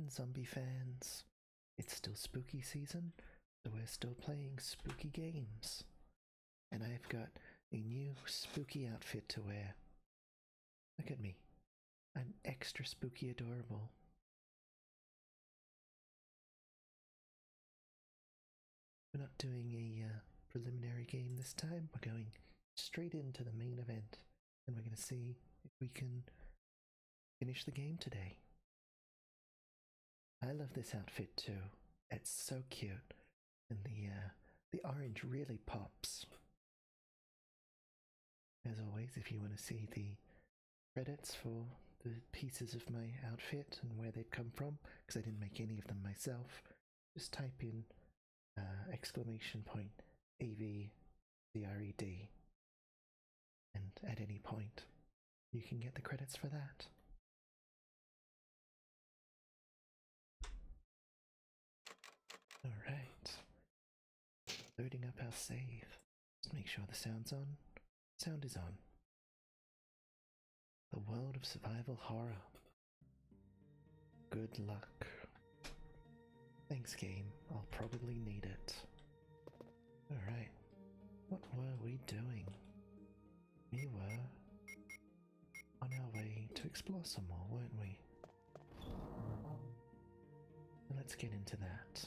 on, zombie fans? It's still spooky season, so we're still playing spooky games. And I've got a new spooky outfit to wear. Look at me. I'm extra spooky adorable. We're not doing a preliminary game this time. We're going straight into the main event, and we're going to see if we can finish the game today. I love this outfit too. It's so cute, and the orange really pops. As always, if you want to see the credits for the pieces of my outfit and where they've come from, because I didn't make any of them myself, just type in exclamation point AVCRED, and at any point you can get the credits for that. Alright, loading up our save. Let's make sure the sound's on. Sound is on. The world of survival horror. Good luck. Thanks, game. I'll probably need it. Alright. What were we doing? We were on our way to explore some more, weren't we? Let's get into that.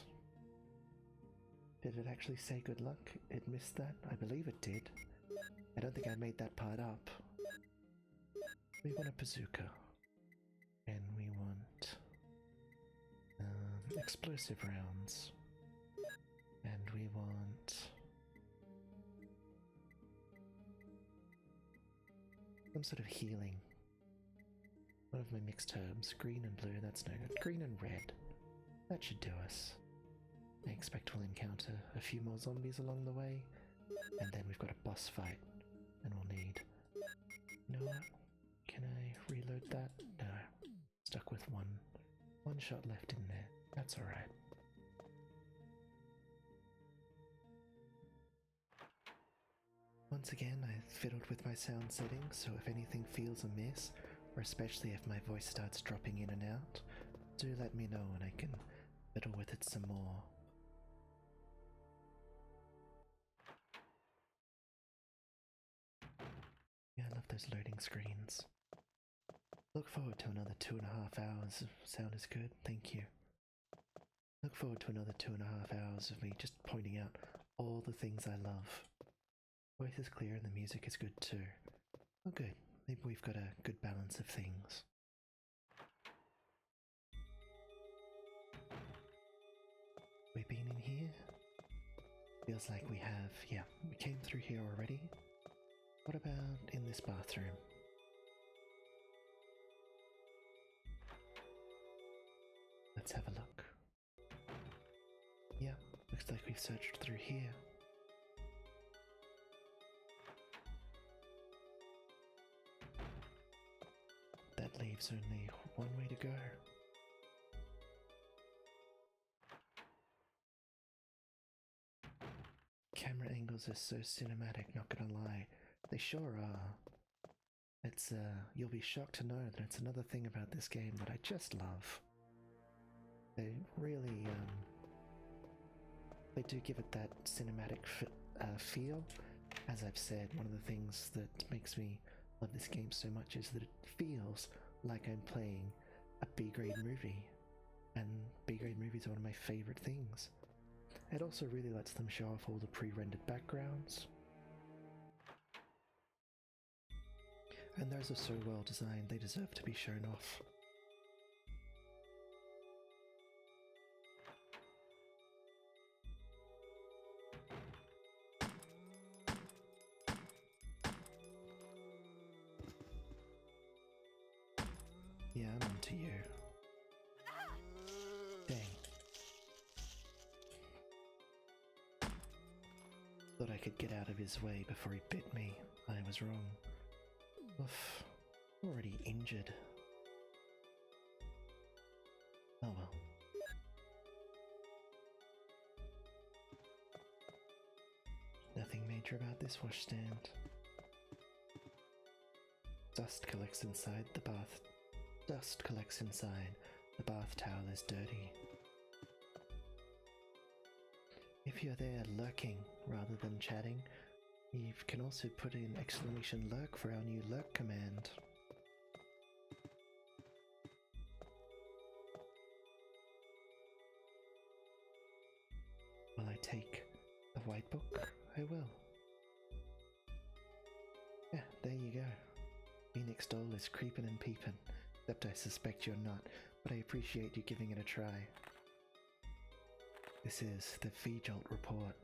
Did it actually say good luck? It missed that? I believe it did. I don't think I made that part up. We want a bazooka. And we want explosive rounds. And we want some sort of healing. One of my mixed herbs. Green and blue, that's no good. Green and red. That should do us. I expect we'll encounter a few more zombies along the way, and then we've got a boss fight, and we'll need... You know what? Can I reload that? No. Stuck with one shot left in there. That's alright. Once again, I fiddled with my sound settings, so if anything feels amiss, or especially if my voice starts dropping in and out, do let me know and I can fiddle with it some more. Yeah, I love those loading screens. Look forward to another 2.5 hours. Sound is good, thank you. Look forward to another 2.5 hours of me just pointing out all the things I love. Voice is clear and the music is good too. Oh good, maybe we've got a good balance of things. We've been in here? Feels like we have. Yeah, we came through here already. What about in this bathroom? Let's have a look. Yeah, looks like we've searched through here. That leaves only one way to go. Camera angles are so cinematic, not gonna lie. They sure are. It's, you'll be shocked to know that it's another thing about this game that I just love. They really, they do give it that cinematic feel. As I've said, one of the things that makes me love this game so much is that it feels like I'm playing a B-grade movie. And B-grade movies are one of my favorite things. It also really lets them show off all the pre-rendered backgrounds. And those are so well designed, they deserve to be shown off. Yeah, I'm onto you. Dang. Thought I could get out of his way before he bit me. I was wrong. Oof. Already injured. Oh well. Nothing major about this washstand. Dust collects inside the bath. Dust collects inside The bath towel is dirty. If you're there lurking rather than chatting, you can also put in !lurk for our new lurk command. Will I take the white book? I will. Yeah, there you go. Phoenix doll is creeping and peeping, except I suspect you're not, but I appreciate you giving it a try. This is the V-Jolt report.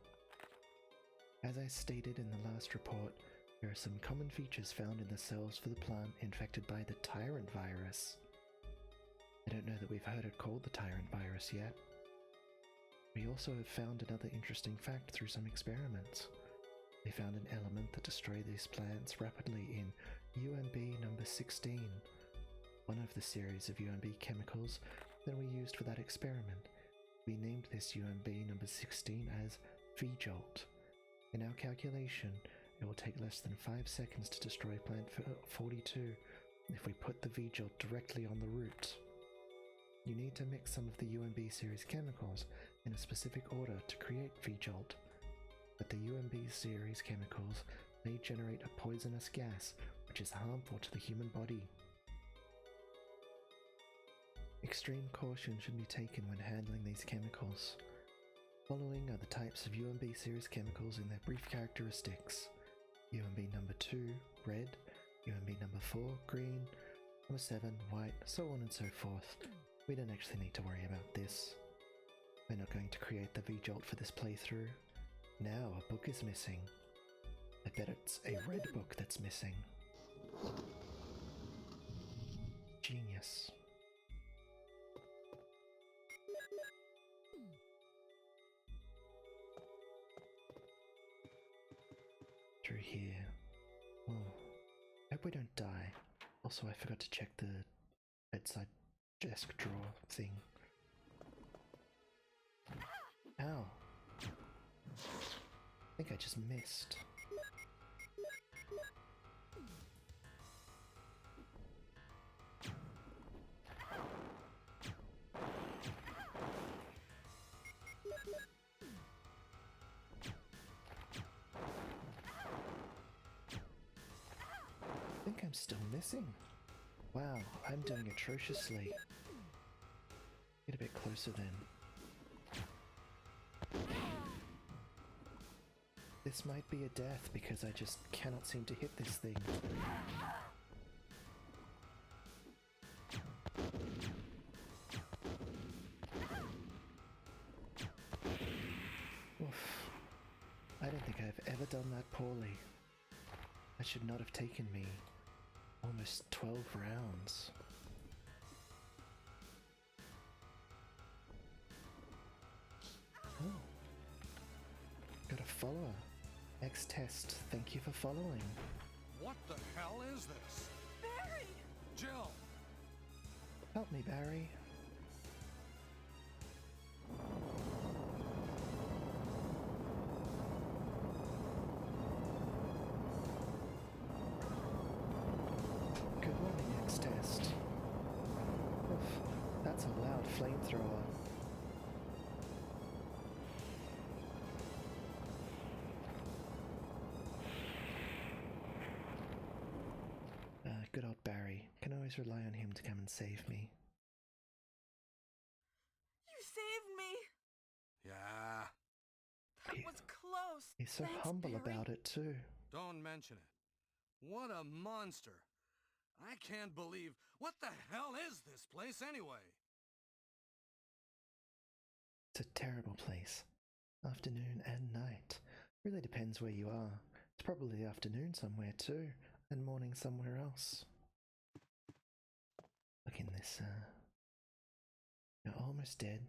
As I stated in the last report, there are some common features found in the cells for the plant infected by the Tyrant virus. I don't know that we've heard it called the Tyrant virus yet. We also have found another interesting fact through some experiments. They found an element that destroys these plants rapidly in UMB number 16, one of the series of UMB chemicals that we used for that experiment. We named this UMB number 16 as V-Jolt. In our calculation, it will take less than 5 seconds to destroy plant 42 if we put the V-Jolt directly on the root. You need to mix some of the UMB series chemicals in a specific order to create V-Jolt, but the UMB series chemicals may generate a poisonous gas which is harmful to the human body. Extreme caution should be taken when handling these chemicals. Following are the types of UMB series chemicals in their brief characteristics. UMB number 2, red, UMB number 4, green, number 7, white, so on and so forth. We don't actually need to worry about this. We're not going to create the V-Jolt for this playthrough. Now a book is missing. I bet it's a red book that's missing. Genius. Through here. Oh, hope we don't die. Also, I forgot to check the bedside desk drawer thing. Ow. I think I just missed. I think I'm still missing. Wow, I'm doing atrociously. Get a bit closer then. This might be a death because I just cannot seem to hit this thing. Oof. I don't think I've ever done that poorly. That should not have taken me almost 12 rounds. Oh. Got a follower. X-Test, thank you for following. What the hell is this? Barry! Jill! Help me, Barry. Good morning, X-Test. Oof, that's a loud flamethrower. Good old Barry. Can always rely on him to come and save me. You saved me! Yeah. That was close. He's so Thanks, humble Barry. about it too. Don't mention it. What a monster. I can't believe... What the hell is this place anyway? It's a terrible place. Afternoon and night. Really depends where you are. It's probably afternoon somewhere too, and morning somewhere else. Look in this, You're almost dead.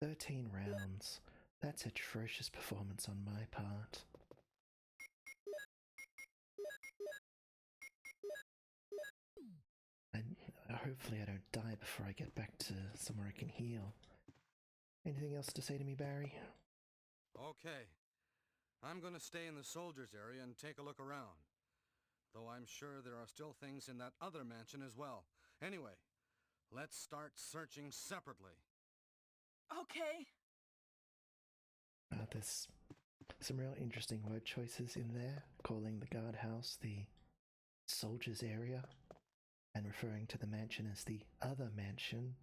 13 rounds. That's atrocious performance on my part. And hopefully I don't die before I get back to somewhere I can heal. Anything else to say to me, Barry? Okay. I'm gonna stay in the soldiers' area and take a look around. Though I'm sure there are still things in that other mansion as well. Anyway, let's start searching separately. Okay. There's some real interesting word choices in there, calling the guardhouse the soldiers' area and referring to the mansion as the other mansion.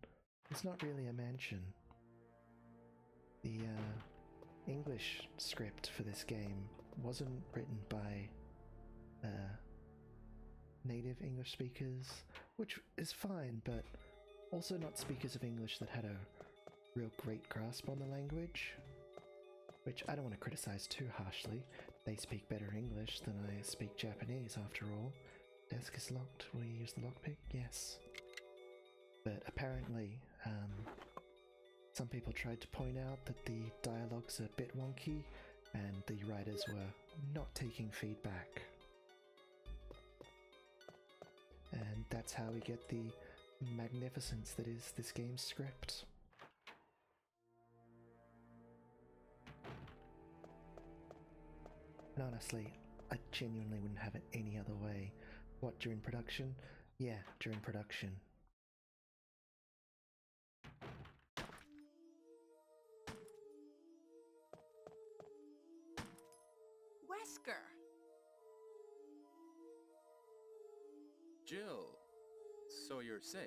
It's not really a mansion. The English script for this game wasn't written by native English speakers, which is fine, but also not speakers of English that had a real great grasp on the language, which I don't want to criticize too harshly. They speak better English than I speak Japanese, after all. Desk is locked. Will you use the lockpick? Yes. But apparently, some people tried to point out that the dialogue's a bit wonky, and the writers were not taking feedback. And that's how we get the magnificence that is this game's script. And honestly, I genuinely wouldn't have it any other way. What, during production? Yeah, during production. Wesker. Jill, so you're safe.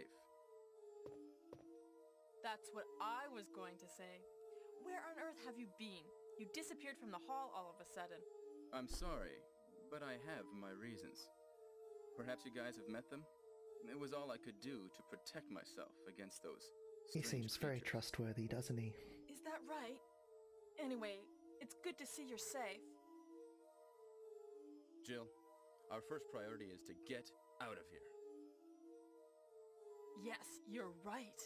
That's what I was going to say. Where on earth have you been? You disappeared from the hall all of a sudden. I'm sorry, but I have my reasons. Perhaps you guys have met them? It was all I could do to protect myself against those He strange seems very creatures. trustworthy, doesn't he? Is that right? Anyway, it's good to see you're safe. Jill, our first priority is to get out of here. Yes, you're right.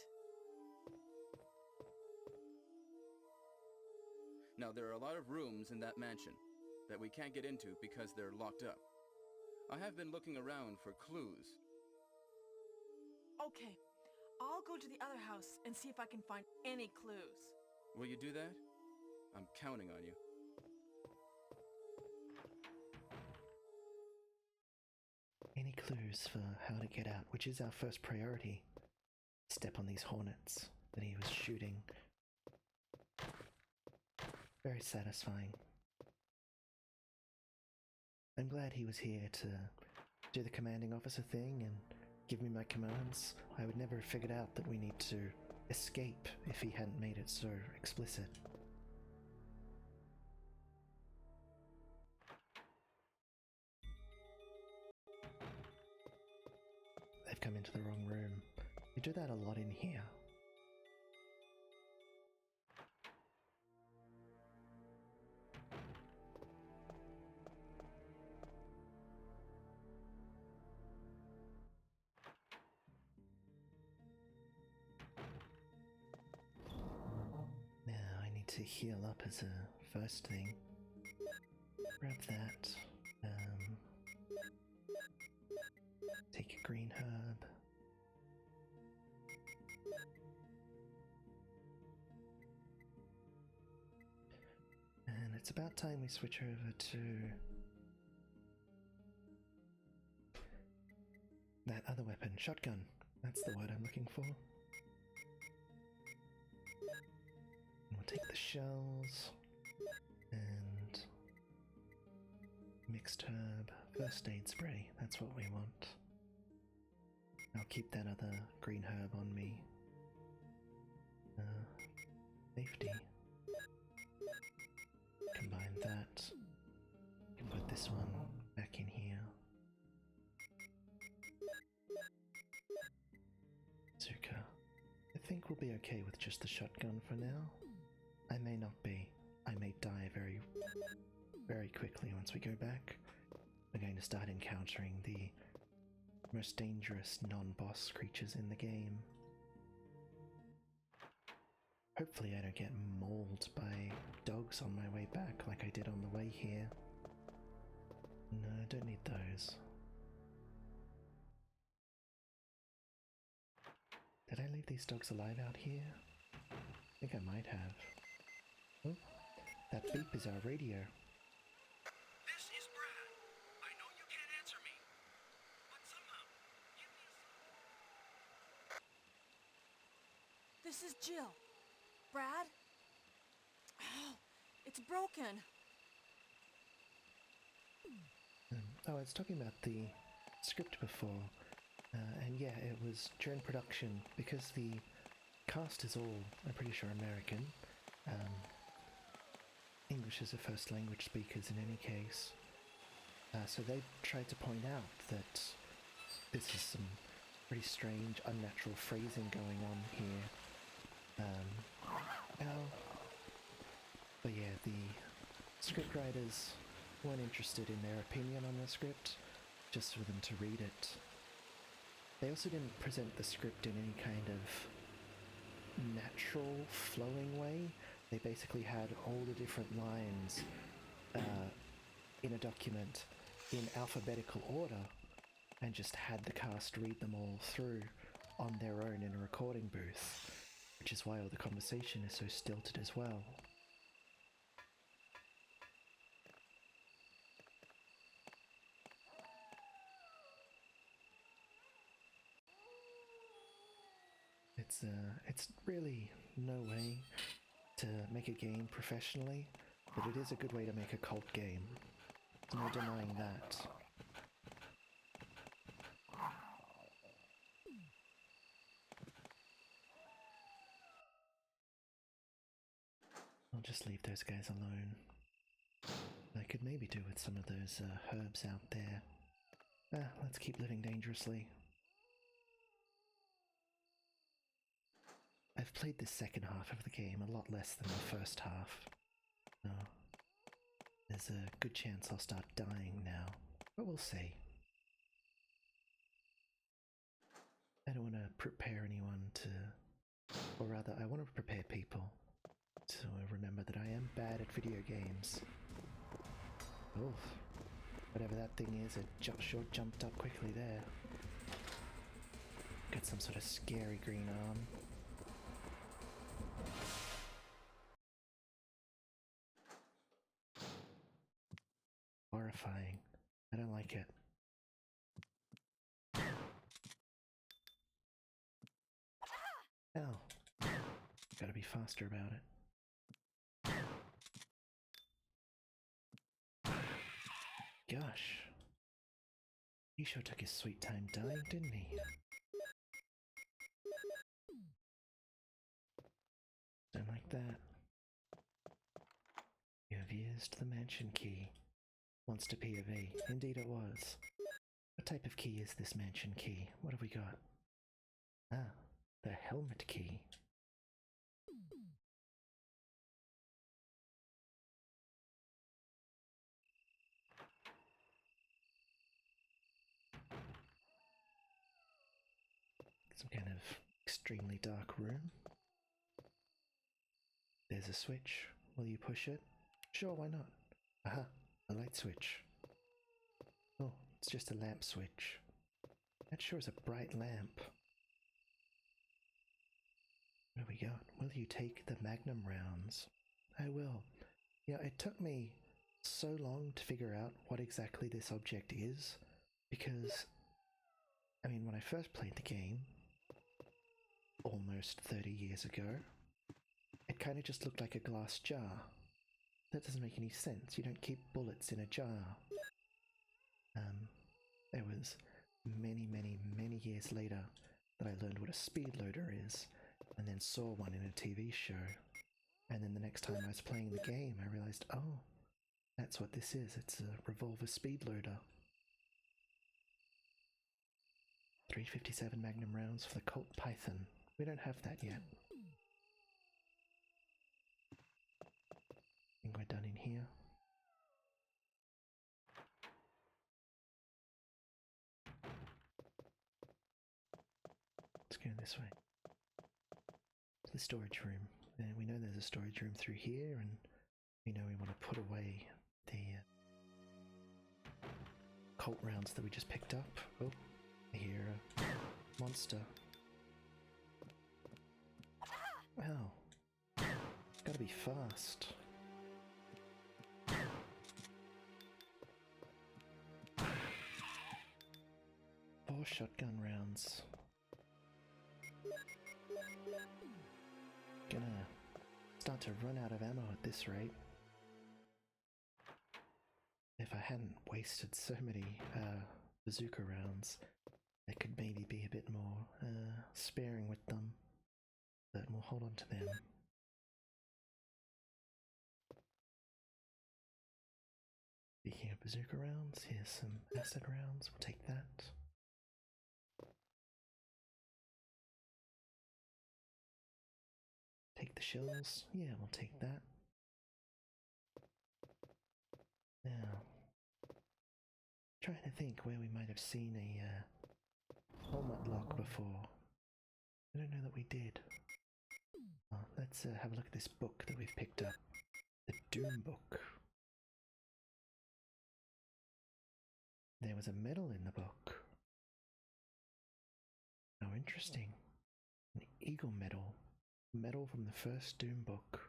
Now, there are a lot of rooms in that mansion that we can't get into because they're locked up. I have been looking around for clues. Okay, I'll go to the other house and see if I can find any clues. Will you do that? I'm counting on you. Any clues for how to get out, which is our first priority. Step on these hornets that he was shooting. Very satisfying. I'm glad he was here to do the commanding officer thing and give me my commands. I would never have figured out that we need to escape if he hadn't made it so explicit. They've come into the wrong room. We do that a lot in here. Now I need to heal up as a first thing. Grab that. Take a green herb. And it's about time we switch over to that other weapon, shotgun. That's the word I'm looking for. And we'll take the shells and mixed herb, first aid spray. That's what we want. I'll keep that other green herb on me. Safety. Combine that. Can put this one back in here. Zuka. I think we'll be okay with just the shotgun for now. I may not be. I may die very, very quickly once we go back. We're going to start encountering the most dangerous non-boss creatures in the game. Hopefully I don't get mauled by dogs on my way back like I did on the way here. No, I don't need those. Did I leave these dogs alive out here? I think I might have. Oh, that beep is our radio. This is Brad. I know you can't answer me, but somehow give me a chill. Brad? Oh, it's broken. I was talking about the script before, and yeah, it was during production, because the cast is all, I'm pretty sure, American. English is a first language speakers in any case. So they tried to point out that this is some pretty strange, unnatural phrasing going on here. But yeah, the scriptwriters weren't interested in their opinion on the script, just for them to read it. They also didn't present the script in any kind of natural, flowing way. They basically had all the different lines in a document in alphabetical order, and just had the cast read them all through on their own in a recording booth, which is why all the conversation is so stilted as well. It's really no way to make a game professionally, but it is a good way to make a cult game. No denying that. I'll just leave those guys alone. I could maybe do with some of those herbs out there. Let's keep living dangerously. I've played the second half of the game a lot less than the first half. No. There's a good chance I'll start dying now, but we'll see. I don't want to prepare anyone to... Or rather, I want to prepare people to remember that I am bad at video games. Oof. Whatever that thing is, it sure jumped up quickly there. Got some sort of scary green arm. Horrifying. I don't like it. Ow. Gotta be faster about it. Gosh. He sure took his sweet time dying, didn't he? Don't like that. You have used the mansion key. Monster POV. Indeed it was. What type of key is this mansion key? What have we got? Ah, the helmet key. Some kind of extremely dark room. There's a switch. Will you push it? Sure, why not? Aha, a light switch. Oh, it's just a lamp switch. That sure is a bright lamp. What do we got? Will you take the magnum rounds? I will. Yeah, it took me so long to figure out what exactly this object is, because, I mean, when I first played the game, almost 30 years ago, it kind of just looked like a glass jar. That doesn't make any sense. You don't keep bullets in a jar. It was many years later that I learned what a speed loader is, and then saw one in a TV show. And then the next time I was playing the game, I realized, oh, that's what this is. It's a revolver speed loader. 357 magnum rounds for the Colt Python. We don't have that yet. I think we're done in here. Let's go this way. To the storage room. And we know there's a storage room through here, and we know we want to put away the Colt rounds that we just picked up. Oh, I hear a monster. Wow. Gotta be fast. 4 shotgun rounds. to run out of ammo at this rate. If I hadn't wasted so many bazooka rounds, I could maybe be a bit more sparing with them, but we'll hold on to them. Speaking of bazooka rounds, here's some acid rounds, we'll take that. Take the shells, yeah, we'll take that. Now, trying to think where we might have seen a helmet lock before. I don't know that we did. Well, let's have a look at this book that we've picked up. The Doom Book. There was a medal in the book. How interesting. An Eagle medal. Medal from the first Doom Book.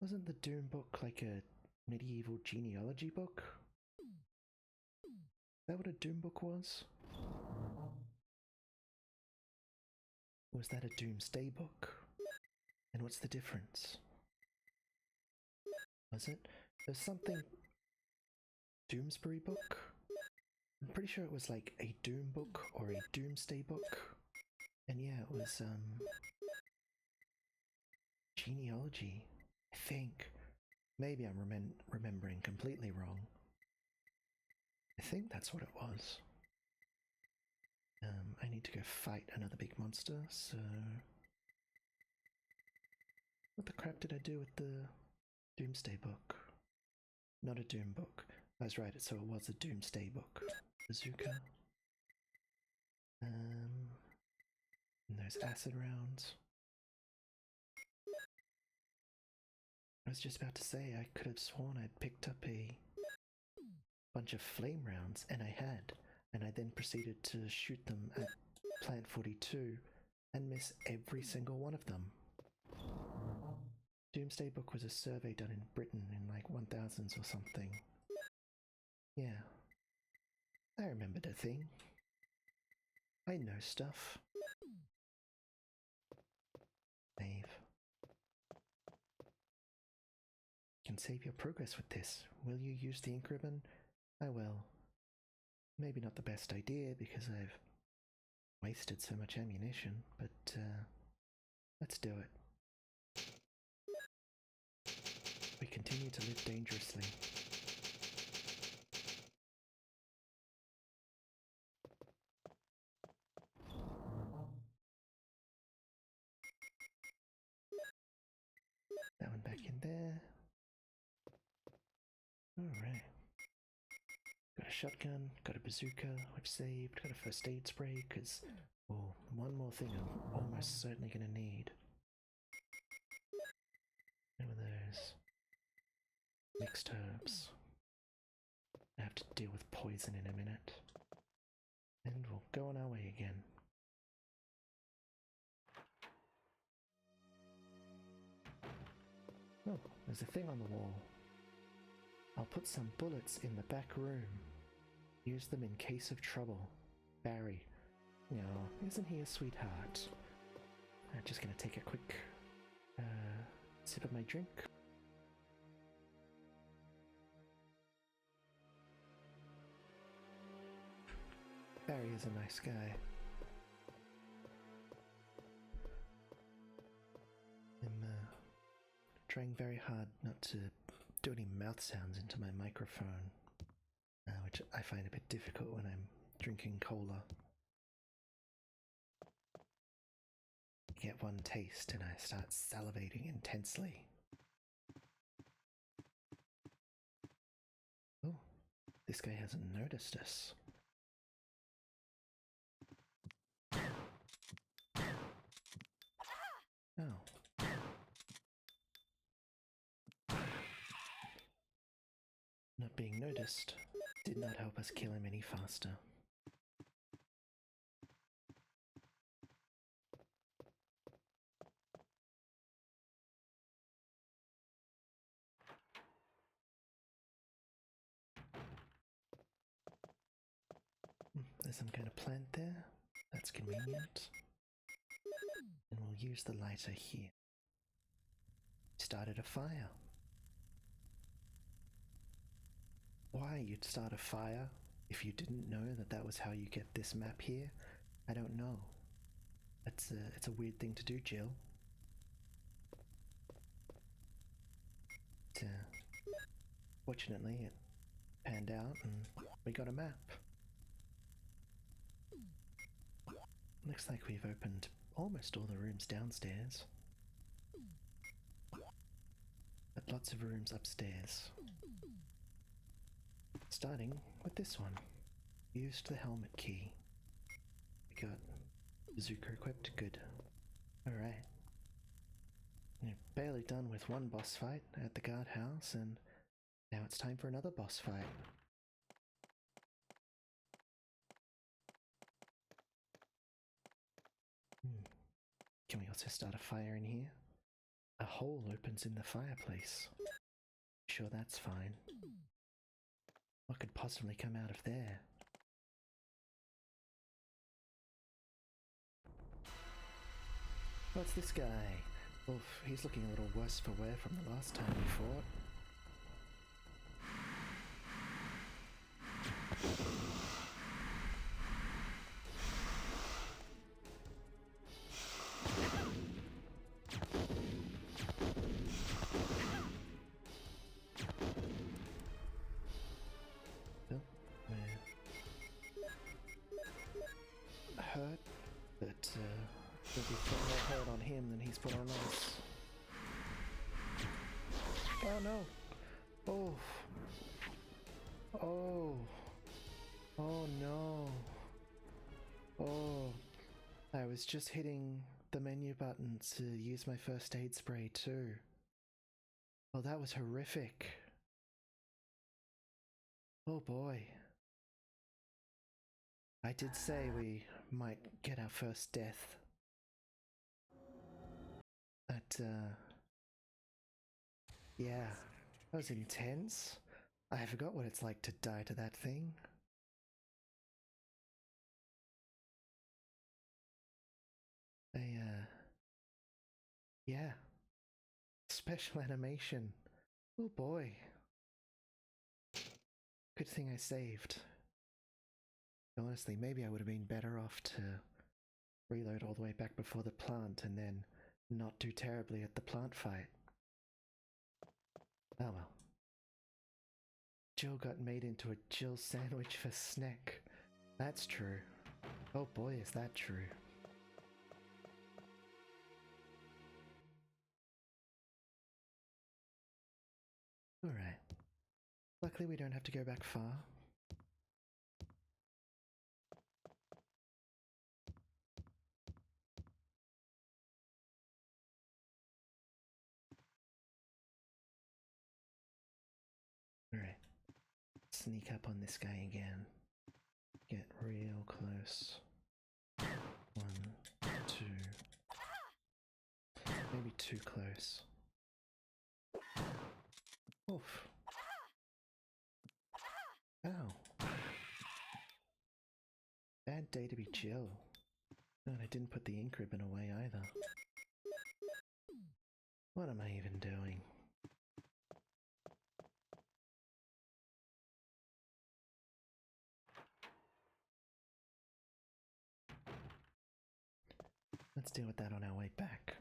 Wasn't the Doom Book like a medieval genealogy book? Is that what a Doom Book was? Or was that a Doomsday Book? And what's the difference? Was it? There's something... Doomsbury Book? I'm pretty sure it was like a Doom Book or a Doomsday Book. And yeah, it was, genealogy, I think. Maybe I'm remembering completely wrong. I think that's what it was. I need to go fight another big monster, so... What the crap did I do with the Doomsday Book? Not a Doom Book. I was right, so it was a Doomsday Book. Bazooka. And those acid rounds. I was just about to say, I could have sworn I'd picked up a bunch of flame rounds, and I had, and I then proceeded to shoot them at Plant 42 and miss every single one of them. Doomsday Book was a survey done in Britain in like 1000s or something. Yeah, I remembered a thing. I know stuff. Save. You can save your progress with this. Will you use the ink ribbon? I will. Maybe not the best idea because I've wasted so much ammunition, but let's do it. We continue to live dangerously. That one back in there. Alright. Got a shotgun, got a bazooka, I've saved, got a first aid spray, because, oh, one more thing I'm almost certainly going to need. One of those mixed herbs. I have to deal with poison in a minute. And we'll go on our way again. Oh, there's a thing on the wall. I'll put some bullets in the back room. Use them in case of trouble. Barry. Oh, isn't he a sweetheart? I'm just gonna take a quick sip of my drink. Barry is a nice guy. I'm trying very hard not to do any mouth sounds into my microphone, which I find a bit difficult when I'm drinking cola. I get one taste and I start salivating intensely. Oh, this guy hasn't noticed us. Oh. Not being noticed did not help us kill him any faster. There's some kind of plant there. That's convenient. And we'll use the lighter here. Started a fire. Why you'd start a fire if you didn't know that that was how you get this map here, I don't know. It's a weird thing to do, Jill. But, fortunately, it panned out and we got a map. Looks like we've opened almost all the rooms downstairs. But lots of rooms upstairs. Starting with this one. Used the helmet key. We got bazooka equipped, good. Alright. We're barely done with one boss fight at the guardhouse, and now it's time for another boss fight. Can we also start a fire in here? A hole opens in the fireplace. Sure, that's fine. What could possibly come out of there? What's this guy? Oof, he's looking a little worse for wear from the last time we fought. Hurt, but there'll be far more hurt on him than he's put on us. Oh no! Oh! Oh! Oh no! Oh! I was just hitting the menu button to use my first aid spray too. Oh, that was horrific. Oh boy. I did say we might get our first death. But, yeah, that was intense. I forgot what it's like to die to that thing. Yeah. Special animation. Oh boy. Good thing I saved. Honestly, maybe I would have been better off to reload all the way back before the plant and then not do terribly at the plant fight. Oh well. Jill got made into a Jill sandwich for snack. That's true. Oh boy, is that true. Alright. Luckily we don't have to go back far. Alright. Sneak up on this guy again. Get real close. 1, 2. Maybe too close. Oof. Ow. Bad day to be Jill. And I didn't put the ink ribbon away either. What am I even doing? Let's deal with that on our way back.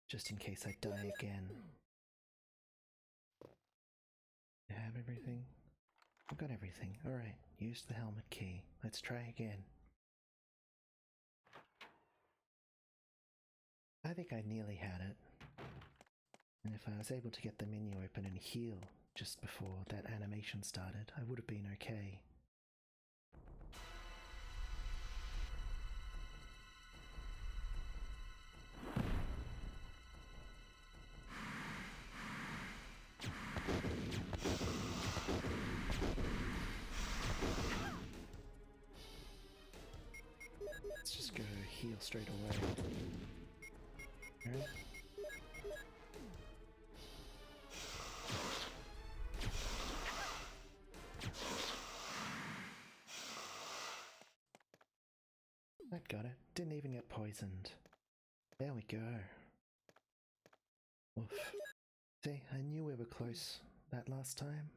Just in case I die again. I have everything? I've got everything. Alright, use the helmet key. Let's try again. I think I nearly had it. And if I was able to get the menu open and heal just before that animation started, I would have been okay. Let's just go heal straight away. Alright. That got it. Didn't even get poisoned. There we go. Oof. See, I knew we were close that last time.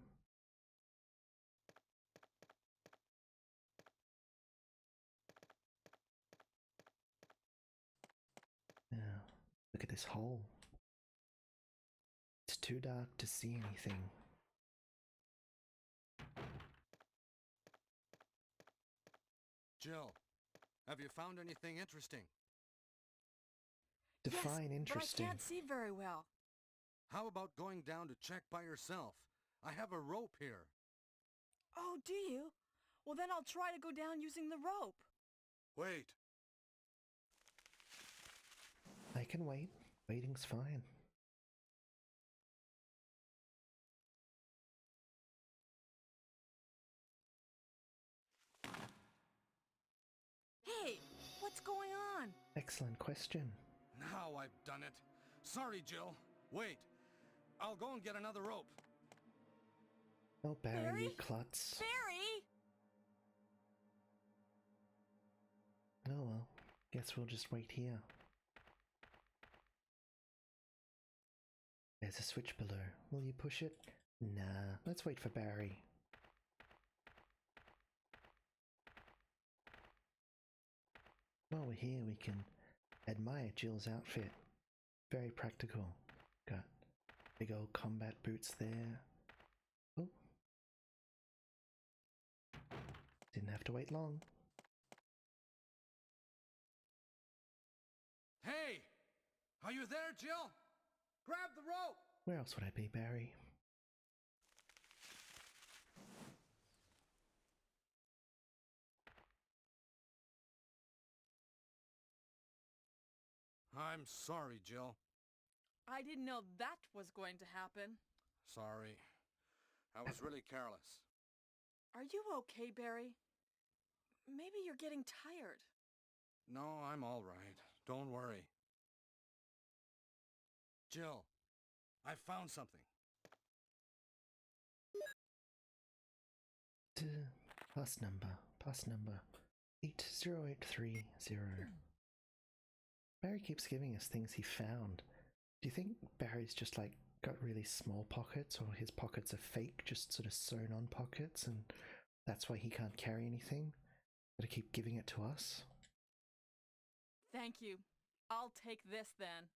Now, look at this hole. It's too dark to see anything. Jill, have you found anything interesting? Define yes, interesting. But I can't see very well. How about going down to check by yourself? I have a rope here. Oh, do you? Well, then I'll try to go down using the rope. Wait. I can wait. Waiting's fine. Hey, what's going on? Excellent question. Now I've done it. Sorry, Jill. Wait. I'll go and get another rope. Oh, Barry, Barry? you klutz. Barry! Oh well, guess we'll just wait here. There's a switch below. Will you push it? Nah, let's wait for Barry. While we're here, we can admire Jill's outfit. Very practical. Got big old combat boots there. Oh. Didn't have to wait long. Hey! Are you there, Jill? Grab the rope! Where else would I be, Barry? I'm sorry, Jill. I didn't know that was going to happen. Sorry. I was really careless. Are you okay, Barry? Maybe you're getting tired. No, I'm all right. Don't worry. Jill, I found something. Pass number 80830. Barry keeps giving us things he found. Do you think Barry's just like got really small pockets, or his pockets are fake, just sort of sewn on pockets, and that's why he can't carry anything? Gotta keep giving it to us? Thank you. I'll take this then.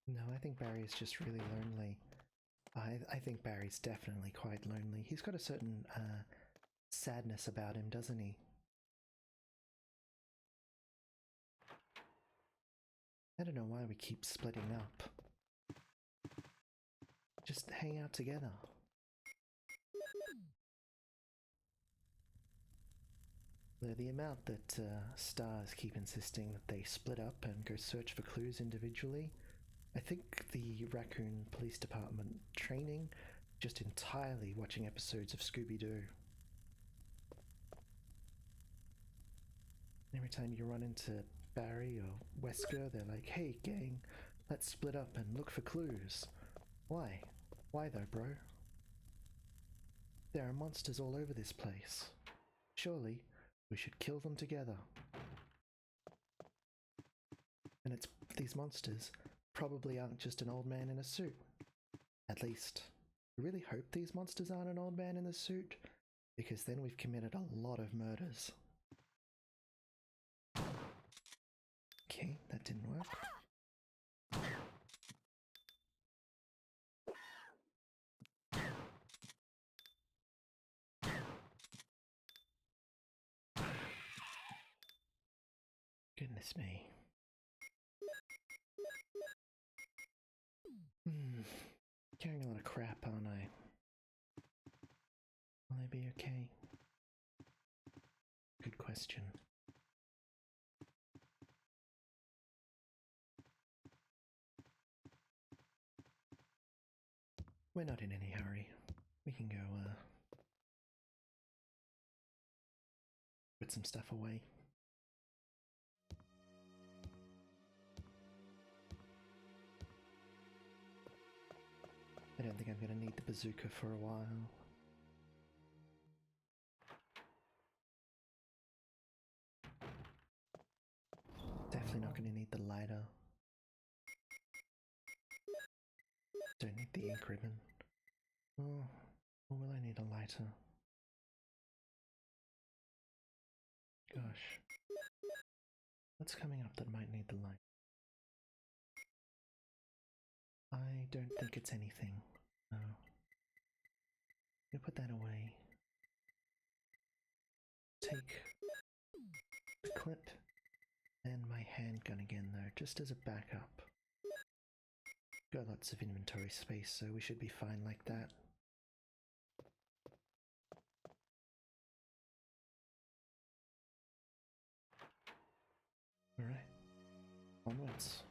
No, I think Barry's just really lonely. I think Barry's definitely quite lonely. He's got a certain sadness about him, doesn't he? I don't know why we keep splitting up. Just hang out together. The amount that stars keep insisting that they split up and go search for clues individually, I think the Raccoon Police Department training just entirely watching episodes of Scooby-Doo. Every time you run into Barry or Wesker, they're like, hey gang, let's split up and look for clues. Why? Why though, bro? There are monsters all over this place. Surely, we should kill them together. And these monsters probably aren't just an old man in a suit. At least, I really hope these monsters aren't an old man in a suit, because then we've committed a lot of murders. Okay, that didn't work. Goodness me. Carrying a lot of crap, aren't I? Will I be okay? Good question. We're not in any hurry. We can go, put some stuff away. I don't think I'm going to need the bazooka for a while. Definitely not going to need the Don't need the ink ribbon. Oh, or will I need a lighter? Gosh. What's coming up that might need the light? I don't think it's anything. No. You put that away. Take the clip and my handgun again though, just as a backup. Got lots of inventory space, so we should be fine like that. Alright, onwards.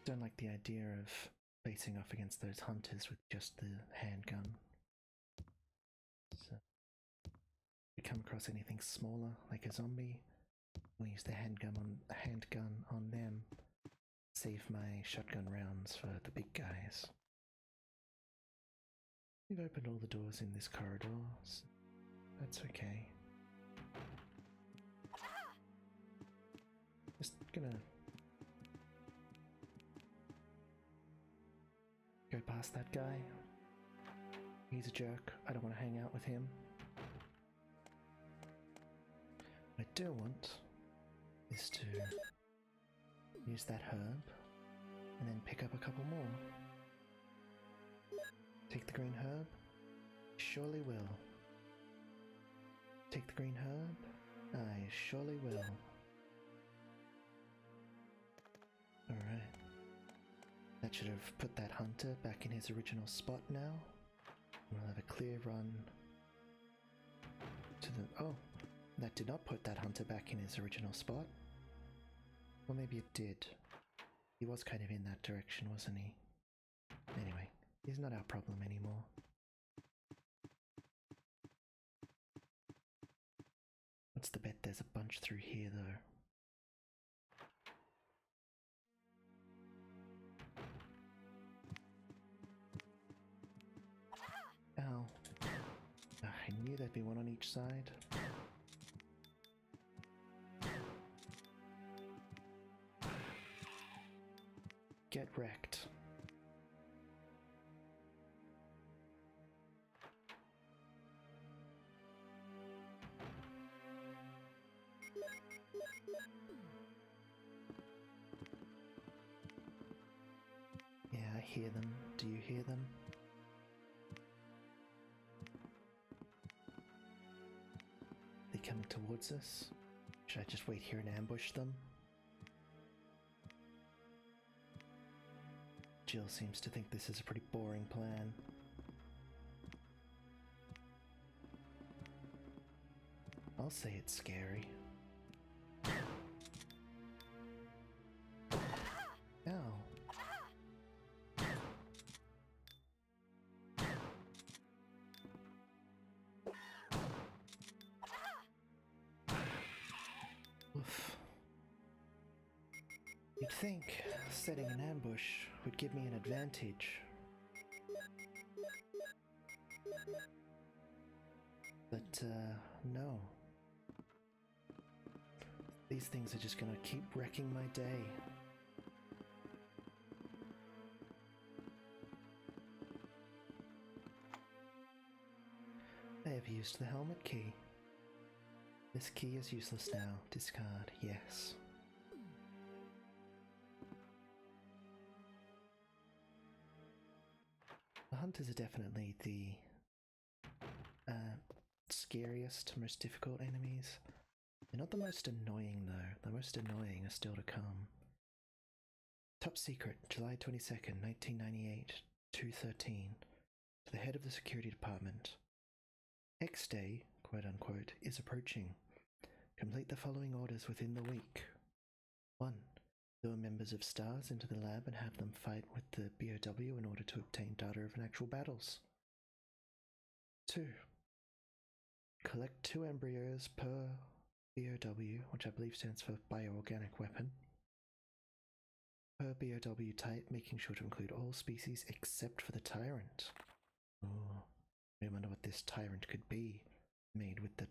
Don't like the idea of facing off against those hunters with just the handgun. So, if we come across anything smaller, like a zombie, we'll use the handgun on them. Save my shotgun rounds for the big guys. We've opened all the doors in this corridor, so that's okay. Just gonna go past that guy. He's a jerk. I don't want to hang out with him. What I do want is to use that herb and then pick up a couple more. Take the green herb? Surely will. Take the green herb? I surely will. Alright. That should have put that hunter back in his original spot now. We'll have a clear run to the... Oh, that did not put that hunter back in his original spot. Well, maybe it did. He was kind of in that direction, wasn't he? Anyway, he's not our problem anymore. What's the bet? There's a bunch through here, though. Ow. I knew there'd be one on each side. Get wrecked. Yeah, I hear them. Do you hear them? They coming towards us? Should I just wait here and ambush them? Jill seems to think this is a pretty boring plan. I'll say it's scary. Ow. Oof. You'd think setting an ambush would give me an advantage. But, no. These things are just gonna keep wrecking my day. I have used the helmet key. This key is useless now. Discard, yes. The hunters are definitely the scariest, most difficult enemies. They're not the most annoying though. The most annoying are still to come. Top secret, July 22nd, 1998, 2:13. To the head of the security department. X day, quote unquote, is approaching. Complete the following orders within the week. 1. Lure members of STARS into the lab and have them fight with the BOW in order to obtain data of actual battles. 2. Collect 2 embryos per BOW, which I believe stands for bioorganic weapon, per BOW type, making sure to include all species except for the tyrant. Oh, I wonder what this tyrant could be, made with the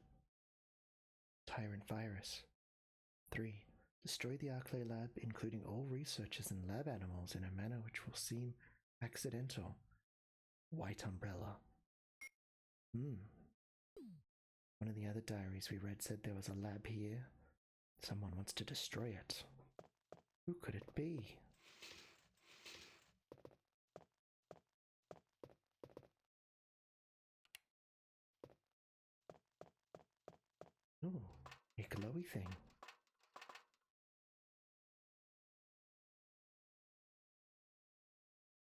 tyrant virus. 3. Destroy the Arclay lab, including all researchers and lab animals, in a manner which will seem accidental. White umbrella. One of the other diaries we read said there was a lab here. Someone wants to destroy it. Who could it be? Ooh, a glowy thing.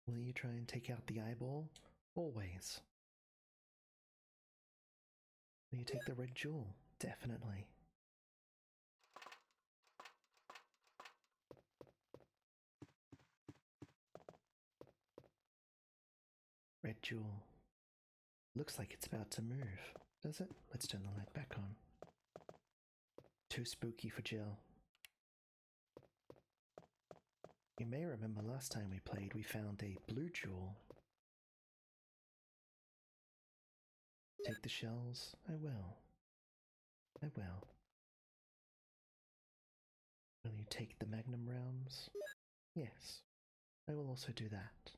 Will you try and take out the eyeball? Always. Will you take the red jewel? Definitely. Red jewel. Looks like it's about to move. Does it? Let's turn the light back on. Too spooky for Jill. You may remember last time we played, we found a blue jewel. Take the shells? I will. I will. Will you take the magnum rounds? Yes, I will also do that.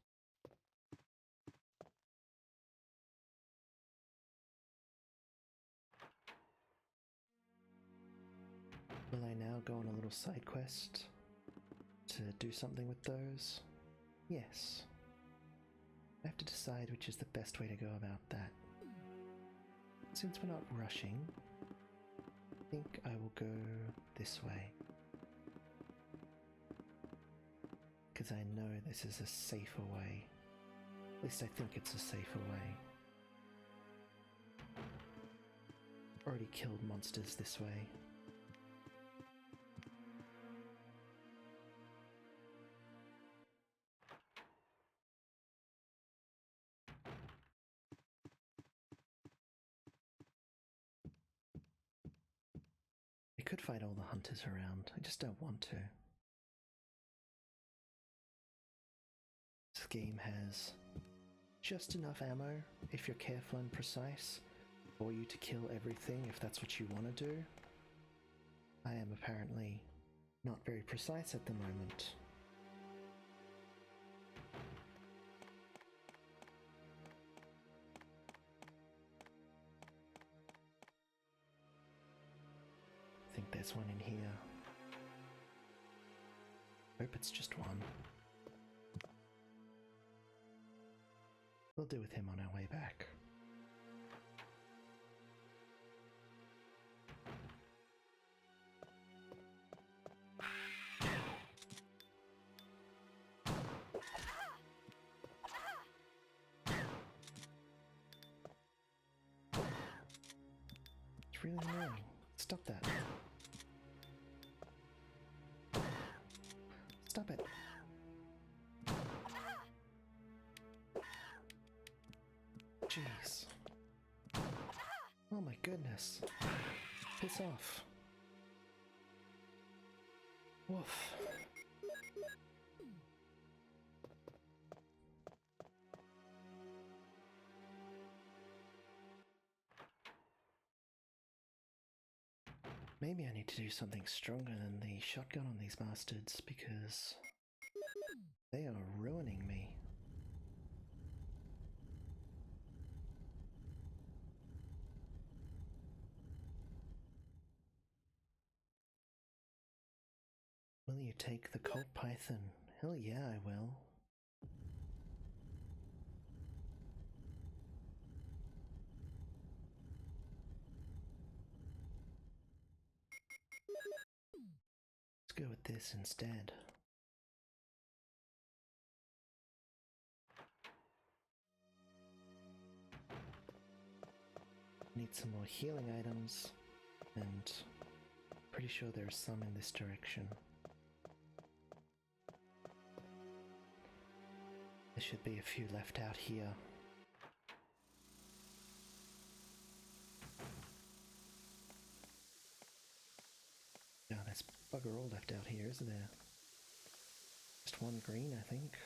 Will I now go on a little side quest to do something with those? Yes. I have to decide which is the best way to go about that. Since we're not rushing, I think I will go this way. Because I know this is a safer way. At least I think it's a safer way. Already killed monsters this way. I could fight all the hunters around, I just don't want to. This game has just enough ammo, if you're careful and precise, for you to kill everything if that's what you want to do. I am apparently not very precise at the moment. I think there's one in here. Hope it's just one. We'll deal with him on our way back. It's really annoying. Stop that. Stop it. Jeez. Oh my goodness. Piss off. Woof. Maybe I need to do something stronger than the shotgun on these bastards, because they are ruining me. Will you take the Colt Python? Hell yeah, I will. Let's go with this instead. Need some more healing items, and pretty sure there's some in this direction. There should be a few left out here. No, there's bugger all left out here, isn't there? Just one green, I think.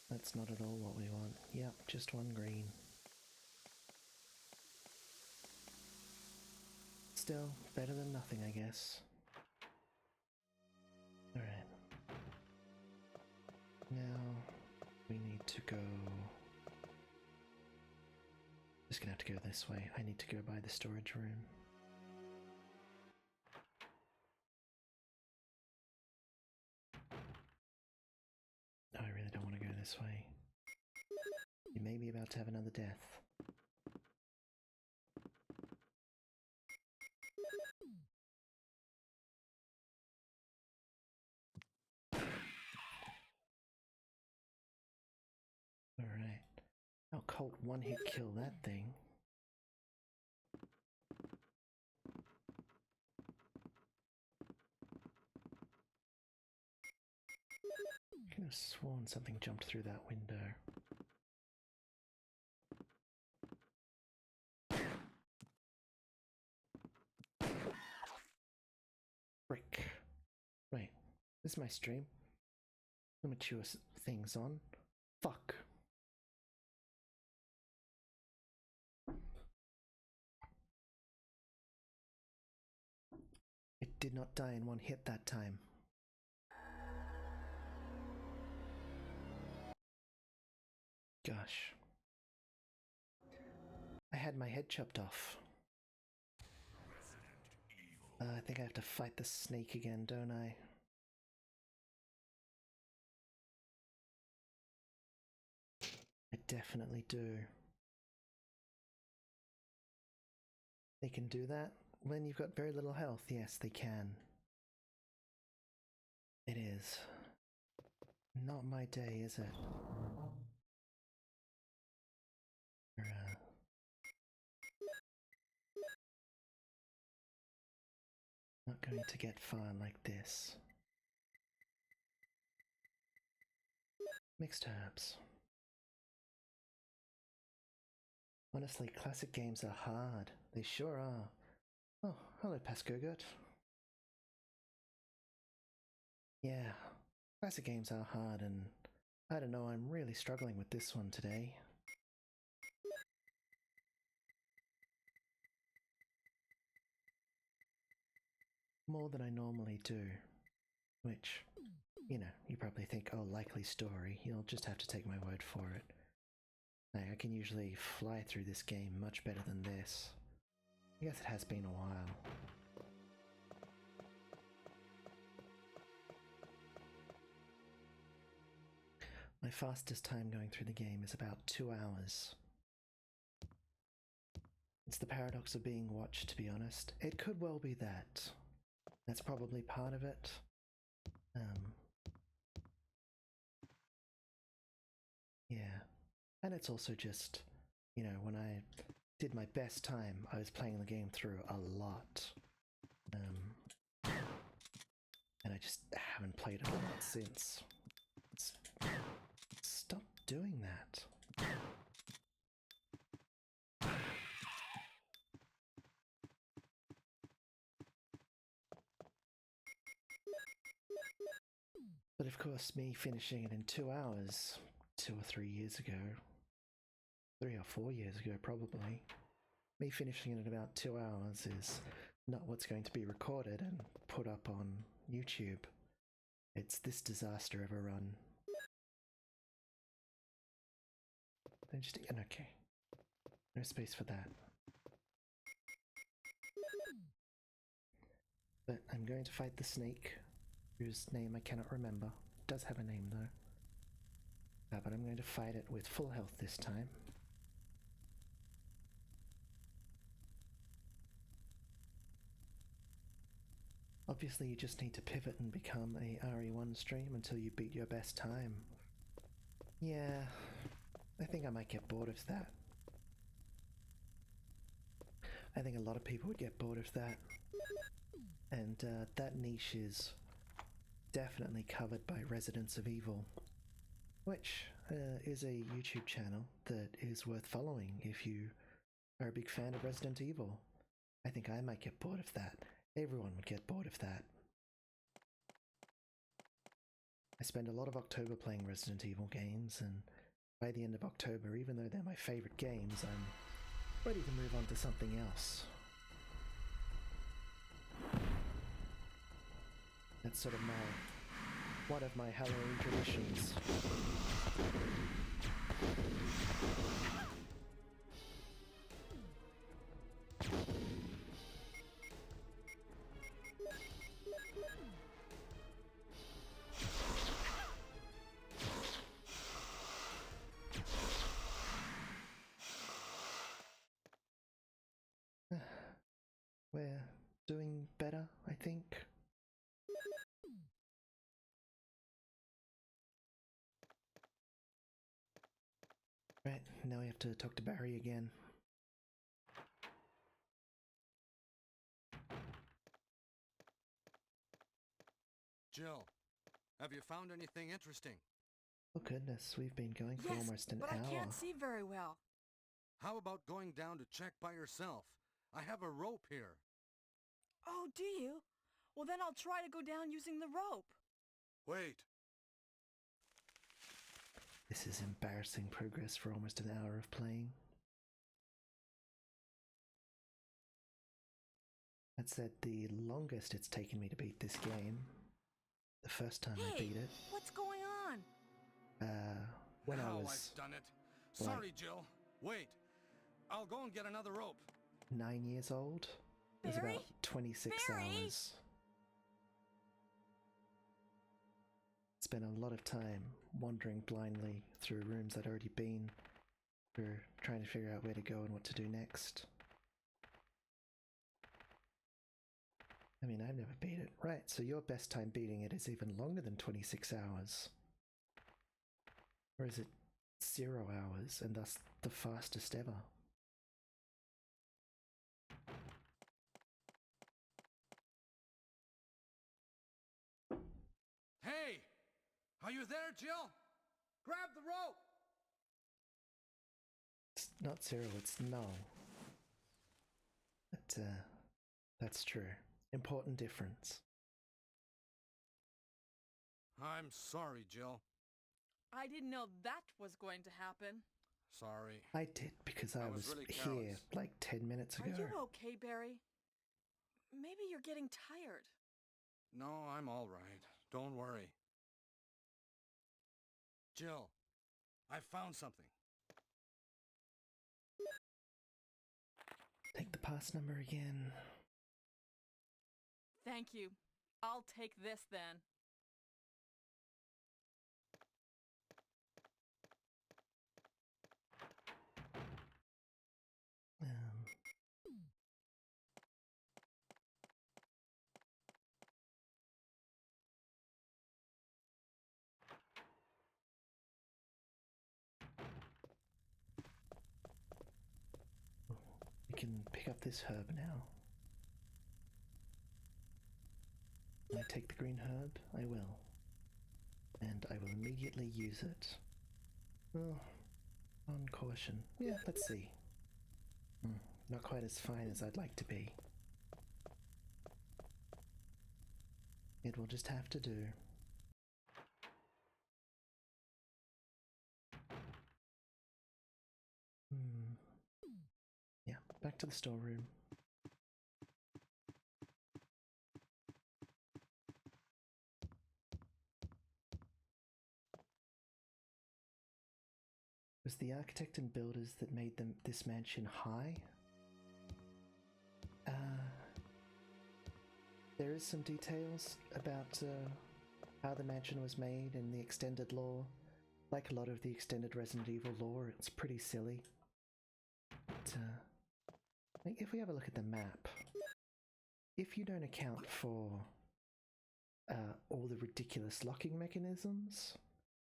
That's not at all what we want. Yep, just one green. still, better than nothing, I guess. Alright. Now, we need to go... Just gonna have to go this way. I need to go by the storage room. Oh, I really don't want to go this way. You may be about to have another death. Alright. Oh, Colt one-hit kill that thing. I could have sworn something jumped through that window. Frick. Wait, this is my stream. Immature things on. Fuck. It did not die in one hit that time. Gosh. I had my head chopped off. I think I have to fight the snake again, don't I? I definitely do. They can do that? When you've got very little health, yes, they can. It is. Not my day, is it? Not going to get far like this. Mixed herbs. Honestly, classic games are hard. They sure are. Oh, hello, Pascogot. Yeah, classic games are hard, and I don't know, I'm really struggling with this one today. More than I normally do. Which, you know, you probably think, oh, likely story, you'll just have to take my word for it. I can usually fly through this game much better than this. I guess it has been a while. My fastest time going through the game is about 2 hours. It's the paradox of being watched, to be honest. It could well be that. That's probably part of it. Yeah. And it's also just, you know, when I did my best time, I was playing the game through a lot. And I just haven't played it a lot since. Stop doing that. But of course, me finishing it in 2 hours, 2 or 3 years ago, 3 or 4 years ago probably, me finishing it in about 2 hours is not what's going to be recorded and put up on YouTube. It's this disaster of a run. And just, okay. No space for that. But I'm going to fight the snake, whose name I cannot remember. It does have a name though. But I'm going to fight it with full health this time. Obviously you just need to pivot and become a RE1 stream until you beat your best time. Yeah, I think I might get bored of that. I think a lot of people would get bored of that. And that niche is definitely covered by Residents of Evil, which is a YouTube channel that is worth following if you are a big fan of Resident Evil. I think I might get bored of that. Everyone would get bored of that. I spend a lot of October playing Resident Evil games, and by the end of October, even though they're my favorite games, I'm ready to move on to something else. That's sort of one of my Halloween traditions. We're doing better, I think. Right, now we have to talk to Barry again. Jill, have you found anything interesting? Oh goodness, we've been going for almost an but hour. I can't see very well. How about going down to check by yourself? I have a rope here. Oh, do you? Well, then I'll try to go down using the rope. Wait. This is embarrassing progress for almost an hour of playing. That said, the longest it's taken me to beat this game, the first time I beat it, What's going on? when Now I was I've done it. Sorry, Jill. Wait. I'll go and get another rope. 9 years old. It was Barry? about 26 Barry? hours. Spent a lot of time wandering blindly through rooms I'd already been, for trying to figure out where to go and what to do next. I mean, I've never beat it. Right, so your best time beating it is even longer than 26 hours. Or is it 0 hours, and thus the fastest ever? Hey! Are you there, Jill? Grab the rope! It's not 0, it's no. But, that's true. Important difference. I'm sorry, Jill. I didn't know that was going to happen. Sorry. I did, because I was really here careless. like 10 minutes ago. Are you okay, Barry? Maybe you're getting tired. No, I'm all right. Don't worry. Jill, I found something. Take the pass number again. Thank you. I'll take this then. We can pick up this herb now. When I take the green herb, I will. And I will immediately use it. Well, on caution. Yeah, let's see. Not quite as fine as I'd like to be. It will just have to do. Yeah, back to the storeroom. Was the architect and builders that made this mansion high? There is some details about how the mansion was made in the extended lore. Like a lot of the extended Resident Evil lore, it's pretty silly. But, if we have a look at the map, if you don't account for all the ridiculous locking mechanisms,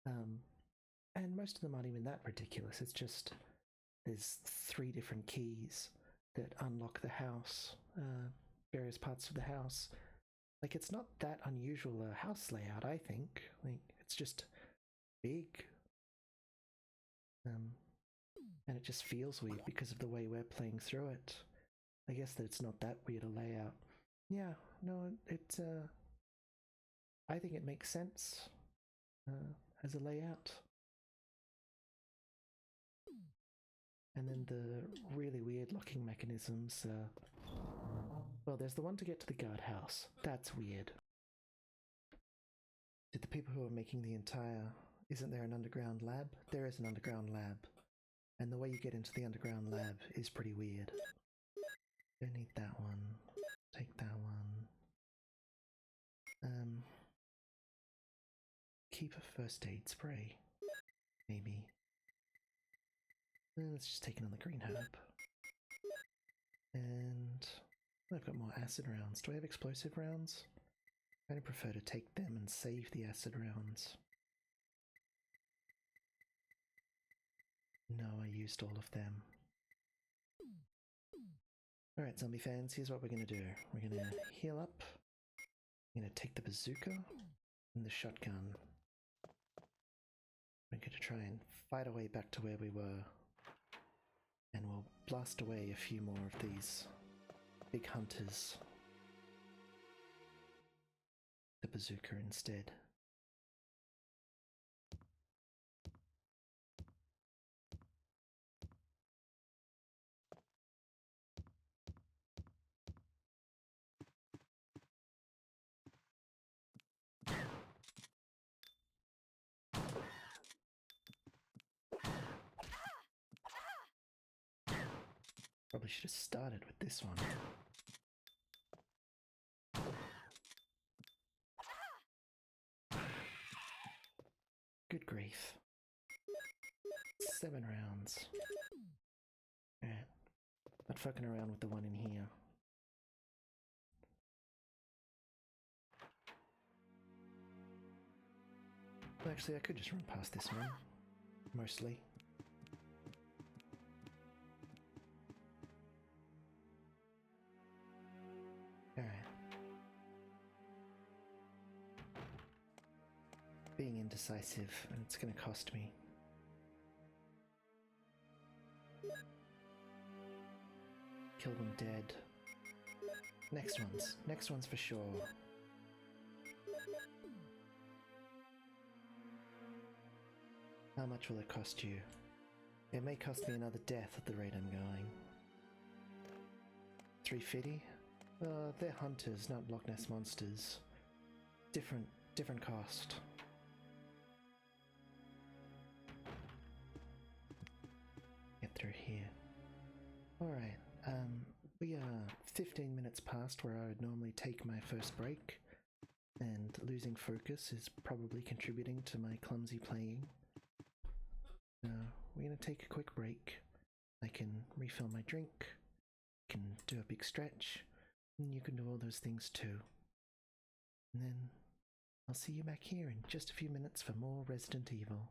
and most of them aren't even that ridiculous, it's just there's 3 different keys that unlock the house, various parts of the house. Like, it's not that unusual a house layout, I think. Like, it's just big. And it just feels weird because of the way we're playing through it. I guess that it's not that weird a layout. Yeah, no, I think it makes sense as a layout. And then the really weird locking mechanisms. Well, there's the one to get to the guardhouse. That's weird. Did the people who are making the entire... Isn't there an underground lab? There is an underground lab. And the way you get into the underground lab is pretty weird. Don't need that one. Take that one. Keep a first aid spray. Maybe. Let's just take another green herb. And I've got more acid rounds. Do I have explosive rounds? I'd prefer to take them and save the acid rounds. No, I used all of them. Alright, zombie fans, here's what we're gonna do. We're gonna heal up. I'm gonna take the bazooka and the shotgun. We're gonna try and fight our way back to where we were. And we'll blast away a few more of these big hunters. The bazooka instead. Probably should have started with this one. Good grief. 7 rounds. Alright. Not fucking around with the one in here. Well, actually, I could just run past this one. Mostly. Alright. Being indecisive, and it's gonna cost me. Kill them dead. Next one's for sure. How much will it cost you? It may cost me another death at the rate I'm going. 350? They're hunters, not Loch Ness monsters. Different cost. Get through here. Alright, we are 15 minutes past where I would normally take my first break, and losing focus is probably contributing to my clumsy playing. We're gonna take a quick break. I can refill my drink, can do a big stretch, and you can do all those things too. And then I'll see you back here in just a few minutes for more Resident Evil.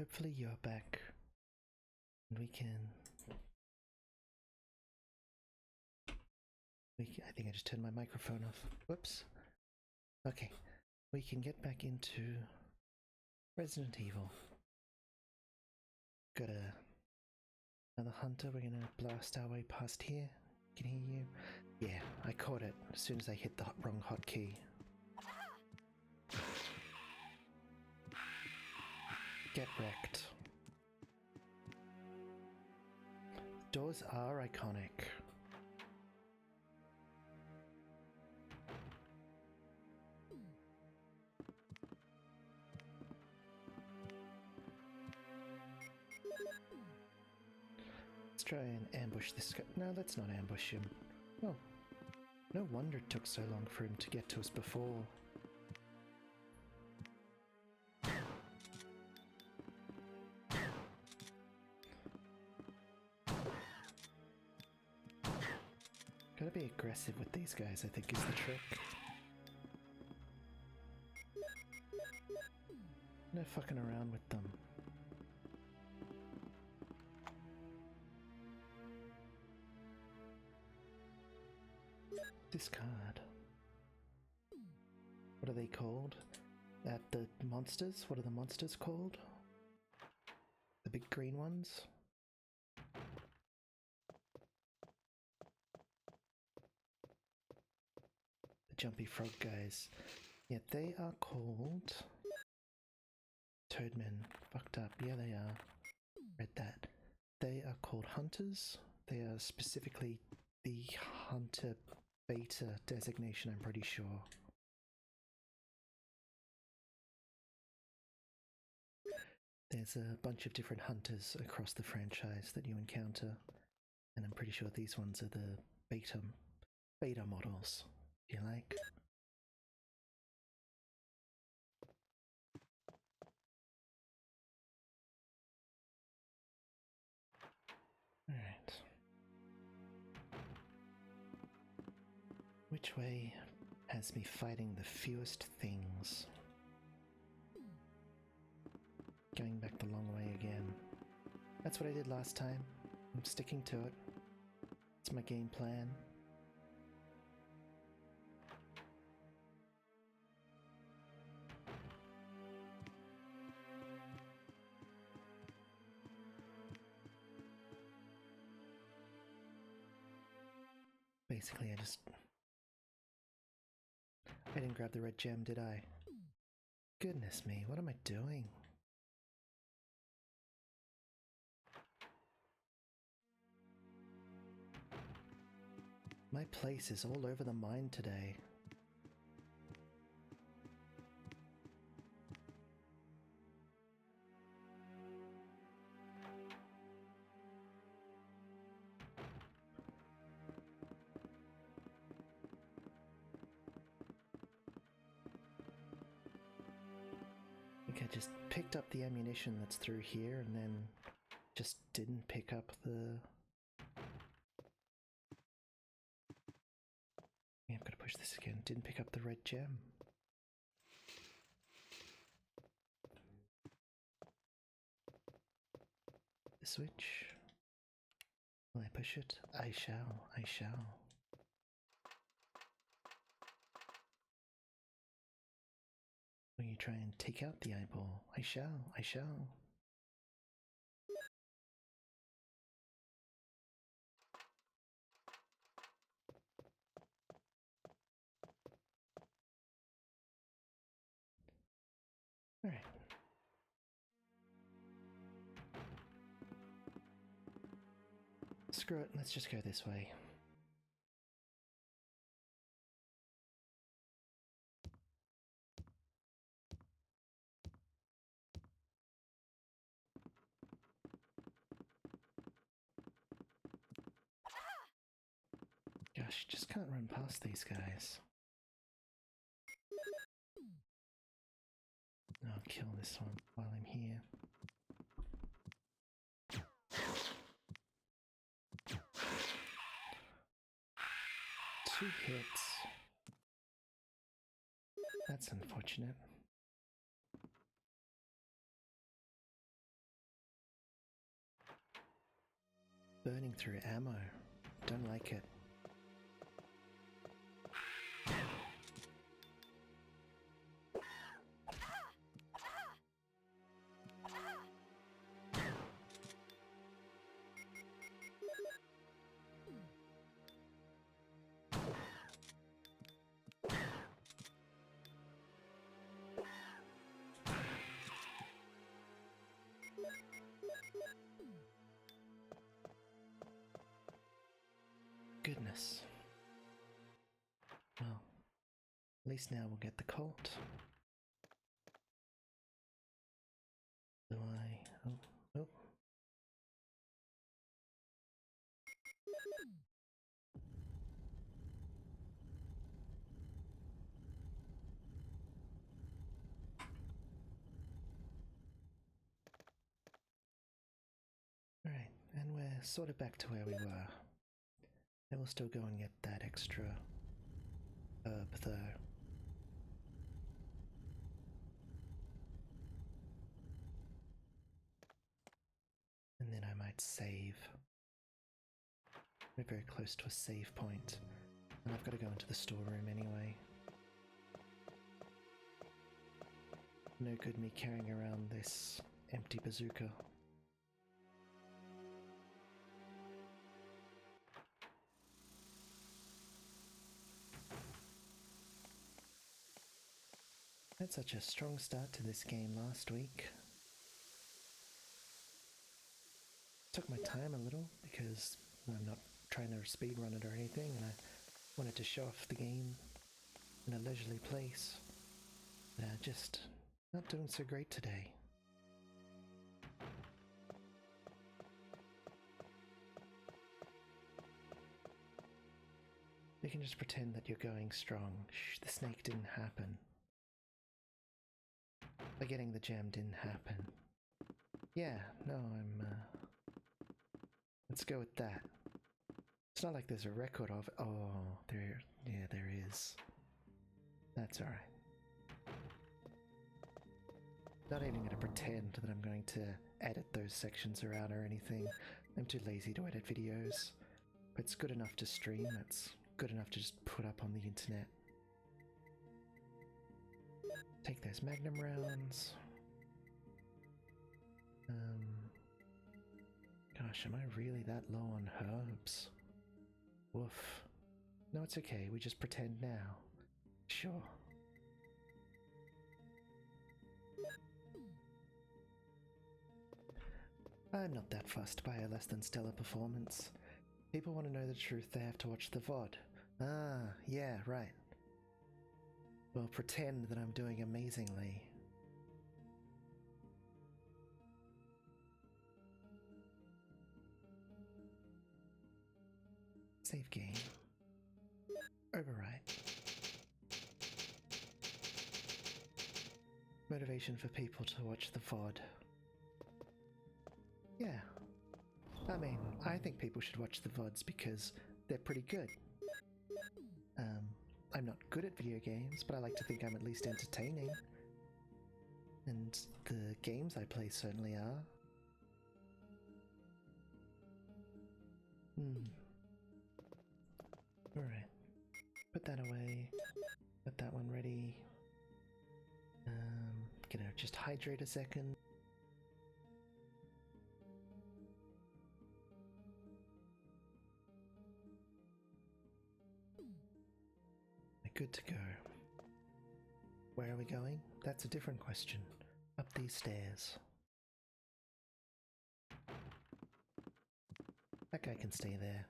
hopefully you're back. And we can... I think I just turned my microphone off. Whoops. Okay, we can get back into Resident Evil. Got another hunter. We're gonna blast our way past here. Can hear you. Yeah, I caught it as soon as I hit the wrong hotkey. Get wrecked. Doors are iconic. Let's try and ambush this guy. No, let's not ambush him. Oh, no wonder it took so long for him to get to us before. Gotta be aggressive with these guys, I think, is the trick. No fucking around with them. Discard. What are they called? The monsters? What are the monsters called? The big green ones? The jumpy frog guys. Yeah, they are called... Toadmen. Fucked up. Yeah, they are. Read that. They are called hunters. They are specifically the hunter beta designation, I'm pretty sure. There's a bunch of different hunters across the franchise that you encounter, and I'm pretty sure these ones are the beta models, if you like. Alright. Which way has me fighting the fewest things? Going back the long way again. That's what I did last time. I'm sticking to it. It's my game plan. Basically, I didn't grab the red gem, did I? Goodness me, what am I doing? My place is all over the mine today. I think I just picked up the ammunition that's through here and then just didn't pick up the... Yeah, I've got to push this again. Didn't pick up the red gem. The switch. Will I push it? I shall. I shall. Will you try and take out the eyeball? I shall. I shall. Alright. Screw it, let's just go this way. Gosh, just can't run past these guys. I'll kill this one while I'm here. Two hits. That's unfortunate. Burning through ammo. Don't like it. Goodness. Well, at least now we'll get the cult. Do I? Oh, oh. Alright, and we're sort of back to where we were. And we'll still go and get that extra herb though. And then I might save. We're very close to a save point, and I've got to go into the storeroom anyway. No good me carrying around this empty bazooka. Had such a strong start to this game last week. Took my time a little because I'm not trying to speedrun it or anything, and I wanted to show off the game in a leisurely place. But just not doing so great today. You can just pretend that you're going strong. Shh, the snake didn't happen. Getting the gem didn't happen. Yeah, no, let's go with that. It's not like there's a record of... Oh, there is. That's alright. Not even gonna pretend that I'm going to edit those sections around or anything. I'm too lazy to edit videos. But it's good enough to stream, it's good enough to just put up on the internet. Take those magnum rounds. Gosh, am I really that low on herbs? Woof. No, it's okay, we just pretend now. Sure. I'm not that fussed by a less than stellar performance. People want to know the truth, they have to watch the VOD. Ah, yeah, right. Well, pretend that I'm doing amazingly. Save game. Overwrite. Motivation for people to watch the VOD. Yeah. I mean, I think people should watch the VODs because they're pretty good. I'm not good at video games, but I like to think I'm at least entertaining. And the games I play certainly are. Alright. Put that away. Put that one ready. Gonna just hydrate a second. Good to go. Where are we going? That's a different question. Up these stairs. That guy can stay there.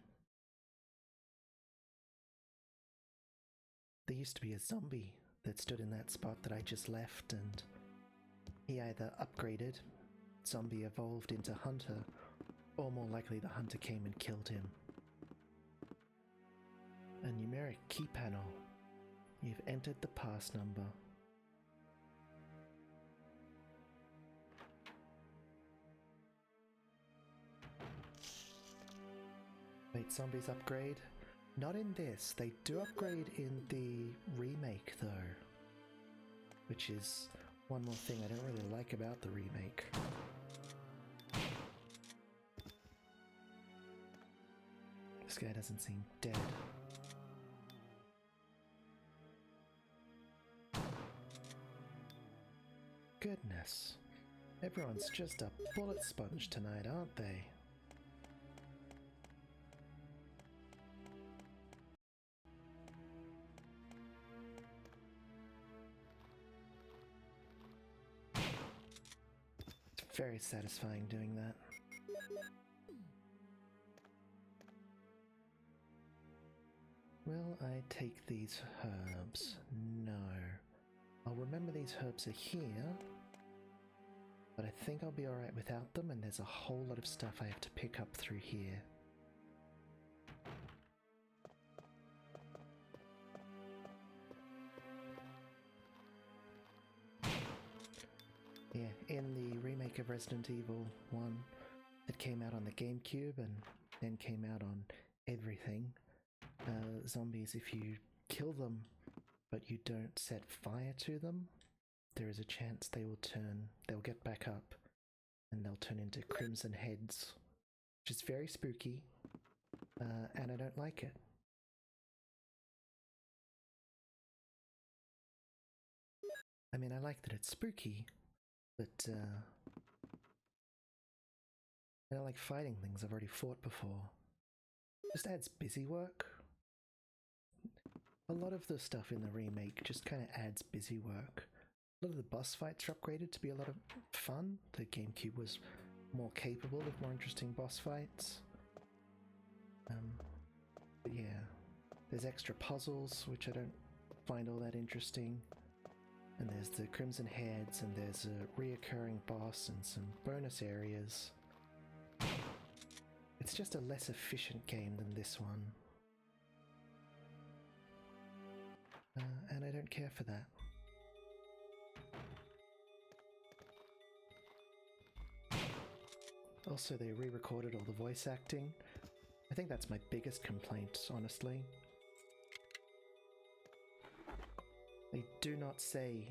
There used to be a zombie that stood in that spot that I just left, and he either upgraded, zombie evolved into hunter, or more likely the hunter came and killed him. A numeric key panel. You've entered the pass number. Wait, zombies upgrade? Not in this. They do upgrade in the remake though. Which is one more thing I don't really like about the remake. guy doesn't seem dead. Goodness. Everyone's just a bullet sponge tonight, aren't they? It's very satisfying doing that. Will I take these herbs? No. I'll remember these herbs are here, but I think I'll be alright without them, and there's a whole lot of stuff I have to pick up through here. Yeah, in the remake of Resident Evil 1 that came out on the GameCube and then came out on everything, zombies, if you kill them but you don't set fire to them, there is a chance they'll get back up and they'll turn into crimson heads, which is very spooky, and I don't like it. I mean, I like that it's spooky, but I don't like fighting things I've already fought before. Just adds busy work. A lot of the stuff in the remake just kind of adds busy work. A lot of the boss fights are upgraded to be a lot of fun. The GameCube was more capable of more interesting boss fights. But yeah, there's extra puzzles, which I don't find all that interesting. And there's the Crimson Heads, and there's a reoccurring boss and some bonus areas. It's just a less efficient game than this one. And I don't care for that. Also, they re-recorded all the voice acting. I think that's my biggest complaint, honestly. They do not say,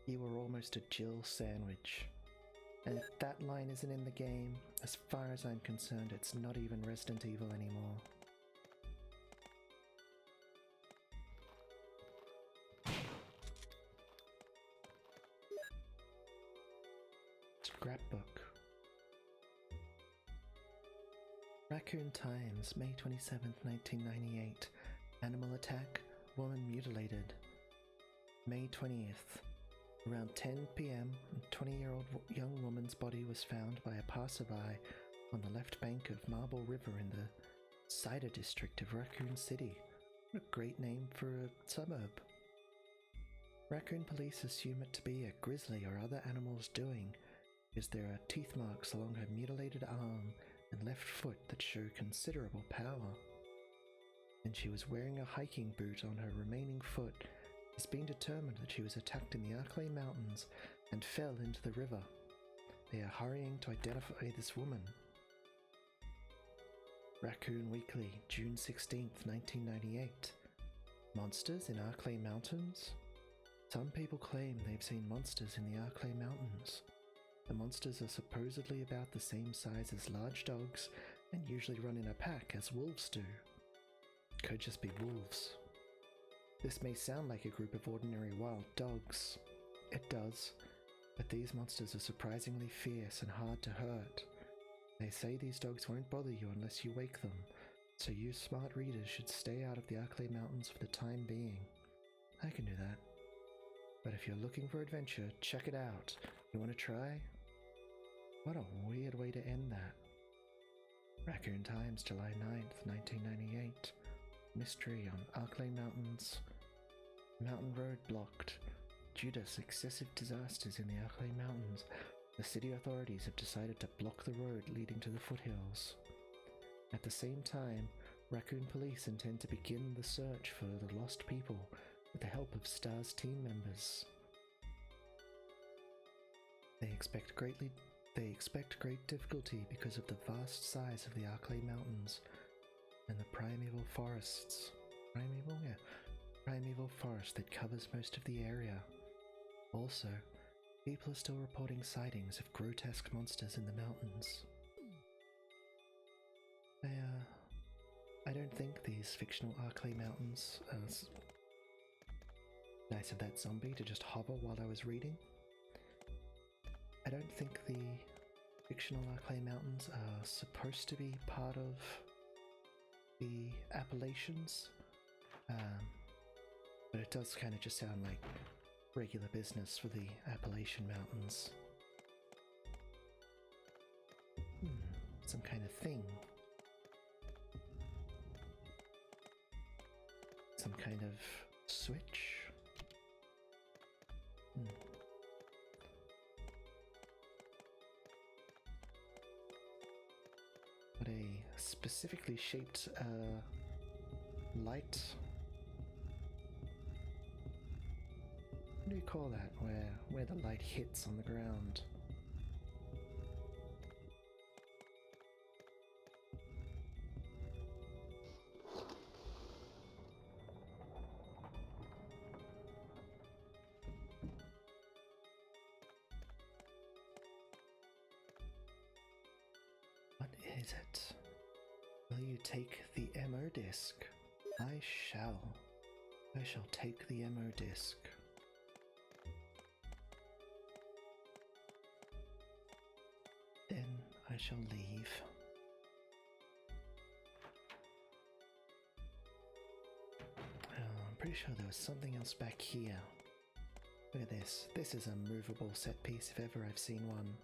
"You were almost a Jill sandwich." And if that line isn't in the game, as far as I'm concerned, it's not even Resident Evil anymore. Scrapbook. Raccoon Times, May 27th, 1998. Animal attack, woman mutilated. May 20th. Around 10 p.m., a 20-year-old young woman's body was found by a passerby on the left bank of Marble River in the Cider district of Raccoon City. What a great name for a suburb. Raccoon police assume it to be a grizzly or other animal's doing, because there are teeth marks along her mutilated arm and left foot that show considerable power. And she was wearing a hiking boot on her remaining foot. It's been determined that she was attacked in the Arklay Mountains and fell into the river. They are hurrying to identify this woman. Raccoon Weekly, June 16th, 1998. Monsters in Arklay Mountains? Some people claim they've seen monsters in the Arklay Mountains. The monsters are supposedly about the same size as large dogs and usually run in a pack as wolves do. Could just be wolves. This may sound like a group of ordinary wild dogs. It does, but these monsters are surprisingly fierce and hard to hurt. They say these dogs won't bother you unless you wake them, so you smart readers should stay out of the Arklay Mountains for the time being. I can do that. But if you're looking for adventure, check it out. You want to try? What a weird way to end that. Raccoon Times, July 9th, 1998. Mystery on Arklay Mountains. Mountain road blocked. Due to successive disasters in the Arklay Mountains, the city authorities have decided to block the road leading to the foothills. At the same time, Raccoon Police intend to begin the search for the lost people with the help of STAR's team members. They expect great difficulty because of the vast size of the Arklay Mountains and the primeval forests. Primeval forest that covers most of the area. Also, people are still reporting sightings of grotesque monsters in the mountains. I I don't think these fictional Arclay Mountains nice of that zombie to just hover while I was reading. I don't think the fictional Arclay Mountains are supposed to be part of the Appalachians, but it does kind of just sound like regular business for the Appalachian Mountains. Some kind of thing. Some kind of switch. What a specifically shaped light. What do you call that? Where the light hits on the ground? What is it? Will you take the MO disc? I shall. I shall take the MO disc. Then I shall leave. Oh, I'm pretty sure there was something else back here. Look at this. This is a movable set piece if ever I've seen one.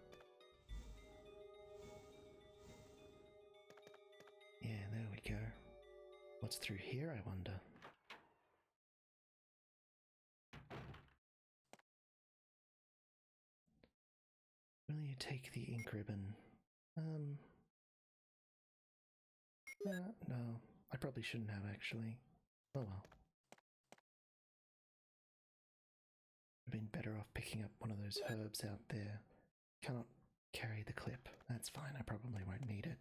Yeah, there we go. What's through here, I wonder? Will you take the ink ribbon? No, I probably shouldn't have actually. Oh well. I've been better off picking up one of those herbs out there. Cannot carry the clip. That's fine, I probably won't need it.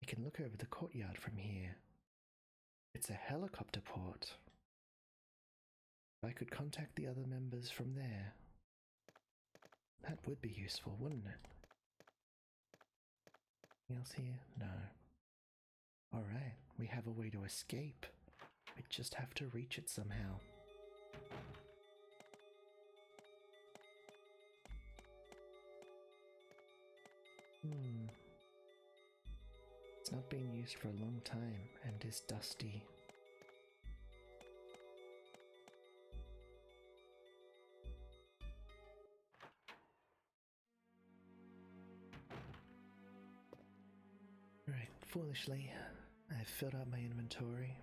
You can look over the courtyard from here. It's a helicopter port. I could contact the other members from there. That would be useful, wouldn't it? Anything else here? No. Alright, we have a way to escape. We just have to reach it somehow. It's not been used for a long time and is dusty. Right, foolishly, I've filled up my inventory.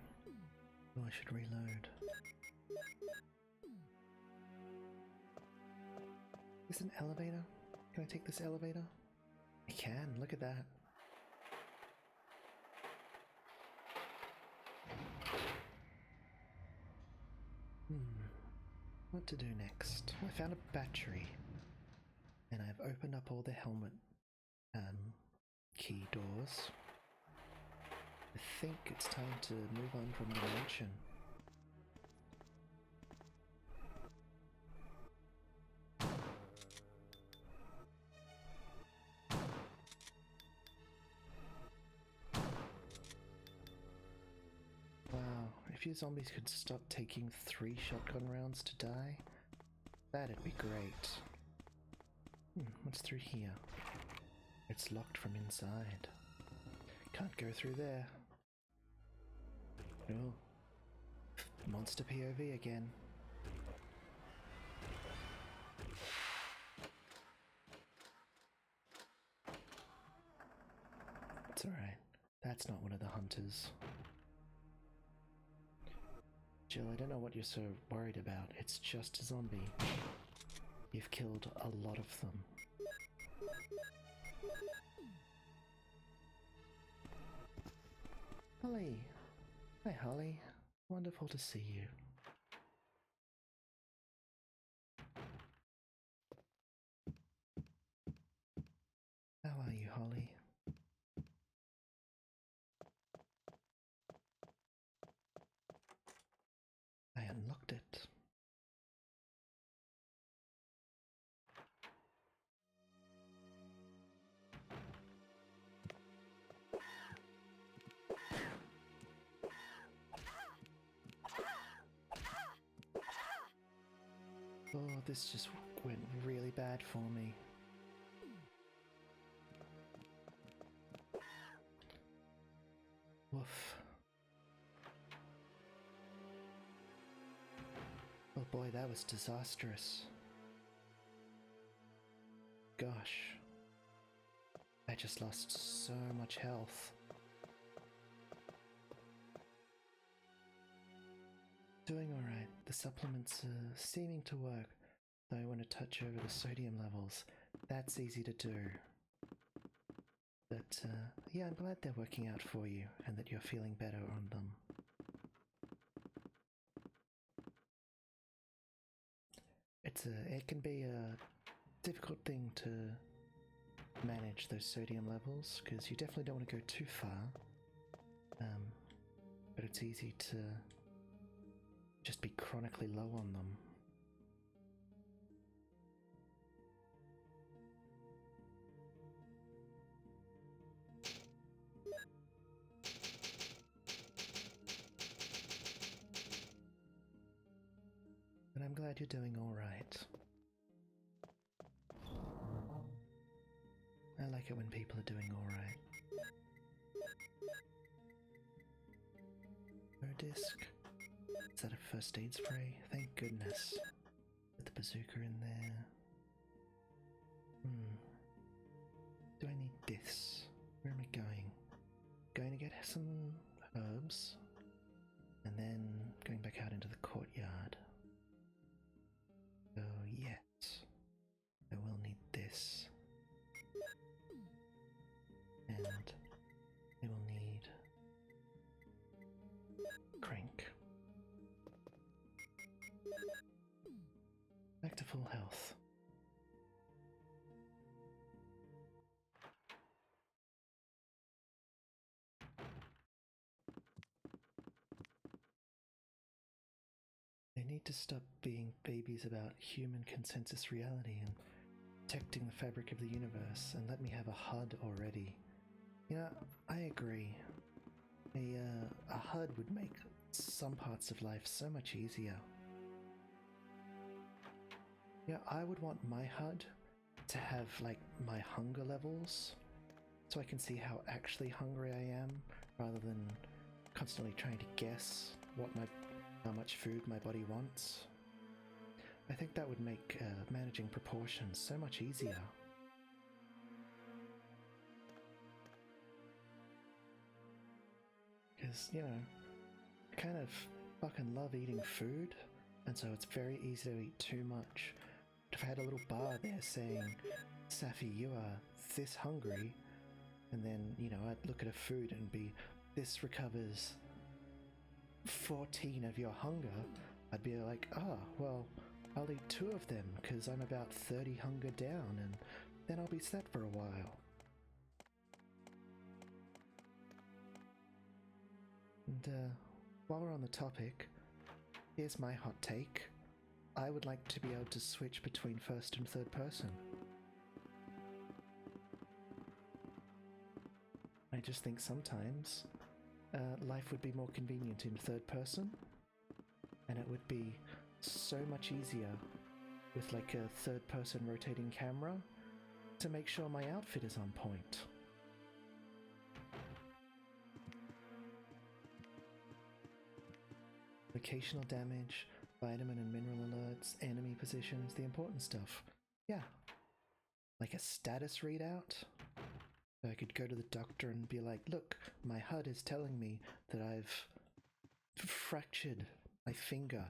Oh, I should reload. Is this an elevator? Can I take this elevator? I can, look at that. What to do next? I found a battery. And I've opened up all the helmet key doors. I think it's time to move on from the mansion. Wow, if you zombies could stop taking 3 shotgun rounds to die, that'd be great. What's through here? It's locked from inside. Can't go through there. Oh. Monster POV again. It's alright. That's not one of the hunters. Jill, I don't know what you're so worried about. It's just a zombie. You've killed a lot of them. Holly! Hi, Holly. Wonderful to see you. How are you, Holly? I unlocked it. this just went really bad for me. Woof. Oh boy, that was disastrous. Gosh. I just lost so much health. Doing alright. The supplements are seeming to work, though I want to touch over the sodium levels. That's easy to do. But yeah, I'm glad they're working out for you and that you're feeling better on them. It can be a difficult thing to manage those sodium levels, because you definitely don't want to go too far. But it's easy to just be chronically low on them. But I'm glad you're doing alright. I like it when people are doing alright. No disc. Is that a first aid spray? Thank goodness. Put the bazooka in there. Do I need this? Where am I going? Going to get some herbs. And then going back out into the courtyard. Oh yes. I will need this. And I will need crank. Back to full health. They need to stop being babies about human consensus reality and protecting the fabric of the universe and let me have a HUD already. You know, I agree. A HUD would make some parts of life so much easier. Yeah, I would want my HUD to have, like, my hunger levels, so I can see how actually hungry I am, rather than constantly trying to guess how much food my body wants. I think that would make managing proportions so much easier. Because, you know, I kind of fucking love eating food, and so it's very easy to eat too much. If I had a little bar there saying, Safi, you are this hungry, and then, you know, I'd look at a food and be, this recovers 14 of your hunger, I'd be like, well, I'll eat 2 of them, because I'm about 30 hunger down, and then I'll be set for a while. And, while we're on the topic, here's my hot take. I would like to be able to switch between first and third person. I just think sometimes life would be more convenient in third person, and it would be so much easier with like a third person rotating camera to make sure my outfit is on point. Locational damage, vitamin and mineral alerts, enemy positions, the important stuff. Yeah. Like a status readout. I could go to the doctor and be like, look, my HUD is telling me that I've fractured my finger.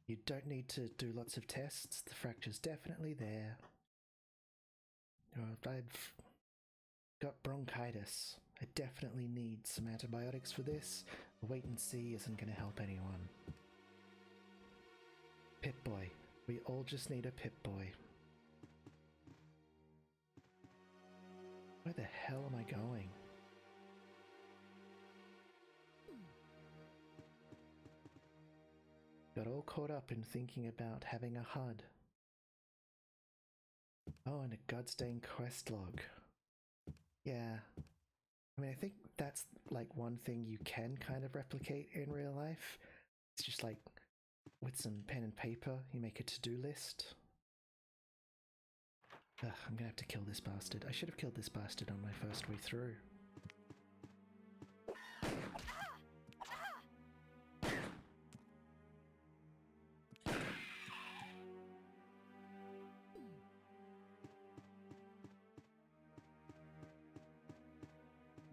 You don't need to do lots of tests. The fracture's definitely there. I've got bronchitis. I definitely need some antibiotics for this. Wait and see isn't going to help anyone. Pip-Boy. We all just need a Pip-Boy. Where the hell am I going? Got all caught up in thinking about having a HUD. Oh, and a Godstained quest log. Yeah. I mean, I think that's like one thing you can kind of replicate in real life. It's just like, with some pen and paper, you make a to-do list, Ugh, I'm gonna have to kill this bastard. I should have killed this bastard on my first way through.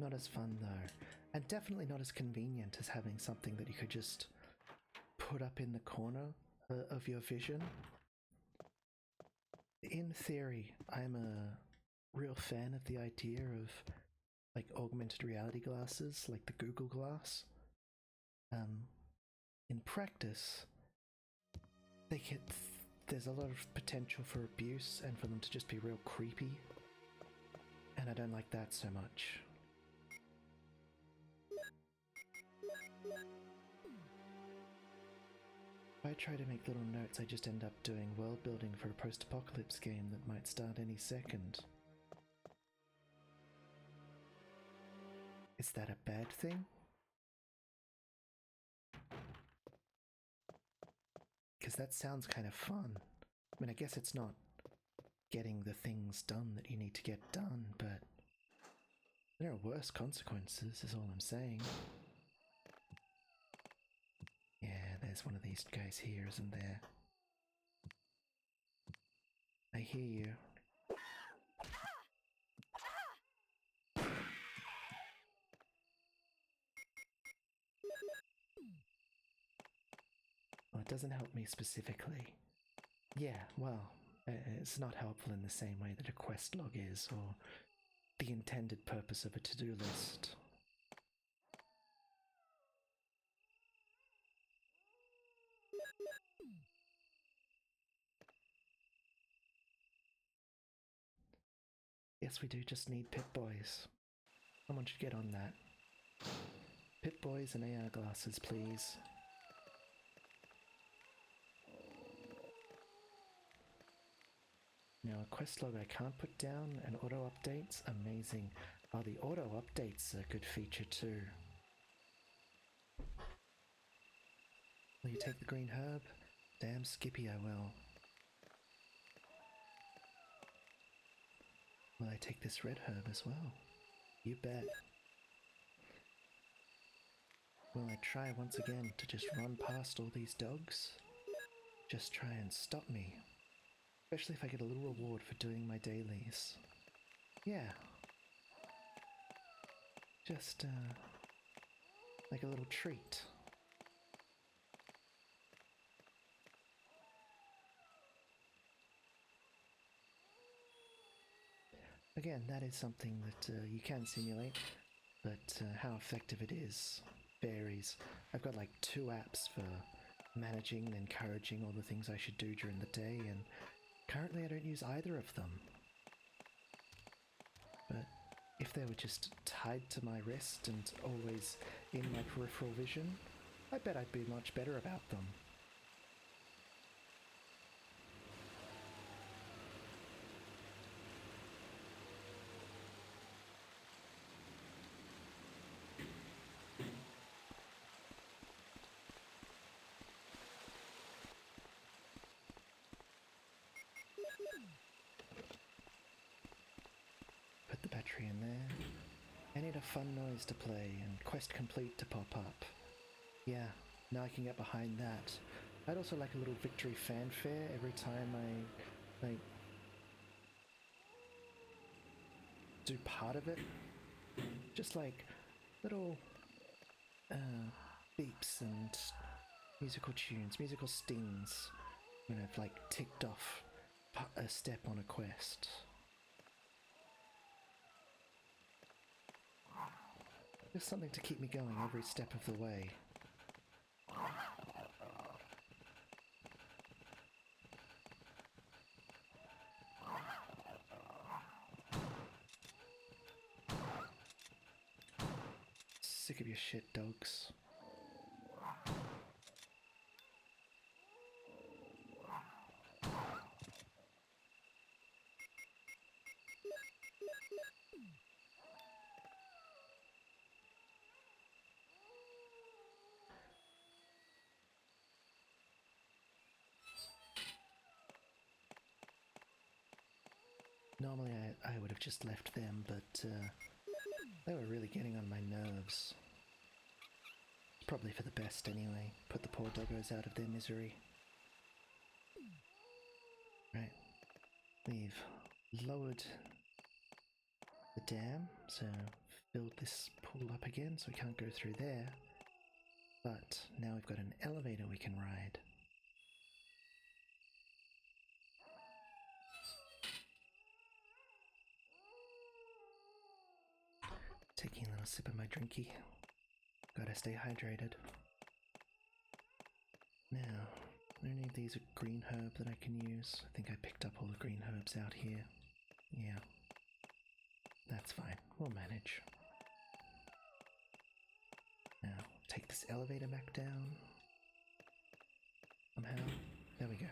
Not as fun though, and definitely not as convenient as having something that you could just put up in the corner of your vision. In theory, I'm a real fan of the idea of like augmented reality glasses, like the Google Glass. In practice, there's a lot of potential for abuse and for them to just be real creepy, and I don't like that so much. If I try to make little notes, I just end up doing world building for a post-apocalypse game that might start any second. Is that a bad thing? Because that sounds kind of fun. I mean, I guess it's not getting the things done that you need to get done, but there are worse consequences, is all I'm saying. Yeah, there's one of these guys here, isn't there? I hear you. Well, it doesn't help me specifically. Yeah, well, it's not helpful in the same way that a quest log is, or the intended purpose of a to-do list. Yes, we do just need Pip-Boys. Someone should get on that. Pip-Boys and AR glasses, please. Now, a quest log I can't put down, and auto updates, amazing. Oh, the auto updates are a good feature too. Will you take the green herb? Damn Skippy, I will. Will I take this red herb as well? You bet. Will I try once again to just run past all these dogs? Just try and stop me. Especially if I get a little reward for doing my dailies. Yeah. Just, like a little treat. Again, that is something that you can simulate, but how effective it is varies. I've got like 2 apps for managing and encouraging all the things I should do during the day, and currently I don't use either of them. But if they were just tied to my wrist and always in my peripheral vision, I bet I'd be much better about them. Put the battery in there. I need a fun noise to play and quest complete to pop up. Yeah, now I can get behind that. I'd also like a little victory fanfare every time I, like, do part of it. Just like little beeps and musical tunes, musical stings when I've like ticked off a step on a quest. Just something to keep me going every step of the way. Sick of your shit, dogs. Normally I would have just left them, but they were really getting on my nerves. Probably for the best anyway. Put the poor doggos out of their misery. Right. We've lowered the dam, so filled this pool up again so we can't go through there. But now we've got an elevator we can ride. Taking a little sip of my drinky. Gotta stay hydrated. Now, are any of these a green herb that I can use? I think I picked up all the green herbs out here. Yeah. That's fine. We'll manage. Now, take this elevator back down. Somehow. There we go.